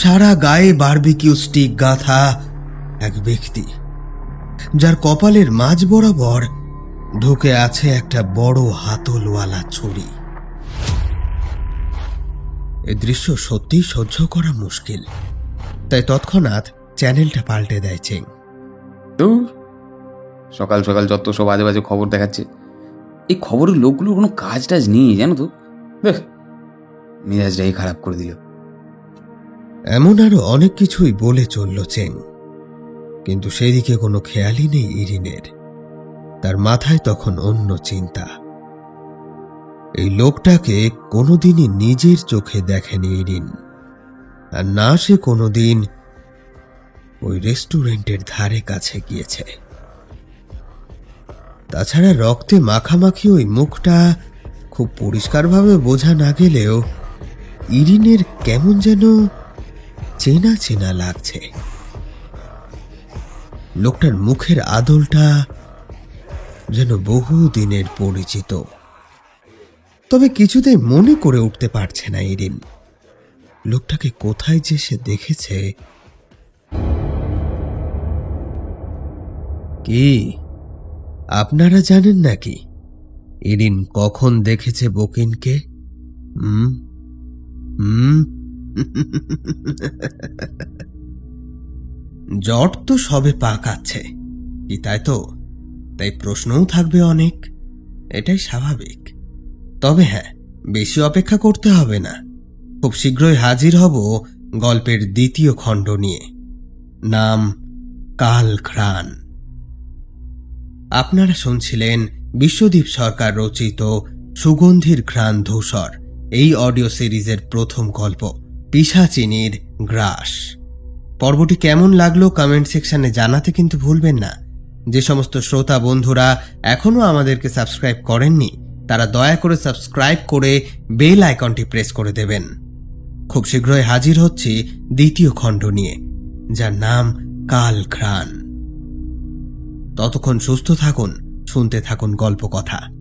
[SPEAKER 1] সারা গায়ে বারবিকিউ স্টিক গাঁথা এক ব্যক্তি, যার কপালের মাঝ বরাবর ঢুকে আছে একটা বড় হাতলওয়ালা ছুরি। এ দৃশ্য সত্যিই সহ্য করা মুশকিল, তাই তৎক্ষণাৎ চ্যানেলটা পাল্টে দেয় চেং।
[SPEAKER 4] সকাল সকাল যত সব আজে বাজে খবর দেখাচ্ছে। এই খবরের লোকগুলোর কোনো কাজ টাজ নেই, জানো তো। মেজাজটাই খারাপ করে দিল।
[SPEAKER 1] এমন আরো অনেক কিছুই বলে চলল চেং, কিন্তু সেদিকে কোনো খেয়ালই নেই ইরিনের। তার মাথায় তখন অন্য চিন্তা। এই লোকটাকে কোনোদিনই নিজের চোখে দেখেনি ইরিন, আর না সে কোনোদিন ওই রেস্টুরেন্টের ধারে কাছে গিয়েছে। তাছাড়া রক্তে মাখামাখি ওই মুখটা খুব পরিষ্কারভাবে বোঝা না গেলেও ইরিনের কেমন যেন চেনা চেনা লাগছে। লোকটার মুখের আদলটা যেন বহু দিনের পরিচিত। তবে কিছুতেই মনে করে উঠতে পারছে না ইরিন লোকটাকে কোথায় যে সে দেখেছে। কি আপনারা জানেন নাকি ইরিন কখন দেখেছে বোকিনকে? জট তো সবে পাকাচ্ছে কি, তাই তো? তাই প্রশ্নও থাকবে অনেক, এটাই স্বাভাবিক। তবে হ্যাঁ, বেশি অপেক্ষা করতে হবে না। খুব শীঘ্রই হাজির হব গল্পের দ্বিতীয় খণ্ড নিয়ে। নাম কালঘ্রাণ। আপনারা শুনছিলেন বিশ্বদীপ সরকার রচিত সুগন্ধির ঘ্রাণ ধূসর এই অডিও সিরিজের প্রথম গল্প পিশাচিনীর গ্রাস। পর্বটি কেমন লাগলো কমেন্ট সেকশনে জানাতে কিন্তু ভুলবেন না। যে সমস্ত শ্রোতা বন্ধুরা এখনো আমাদেরকে সাবস্ক্রাইব করেননি তারা দয়া করে সাবস্ক্রাইব করে বেল আইকনটি প্রেস করে দেবেন। খুব শীঘ্রই হাজির হচ্ছি দ্বিতীয় খণ্ড নিয়ে, যার নাম কালঘ্রাণ। ততক্ষণ সুস্থ থাকুন, শুনতে থাকুন গল্প কথা।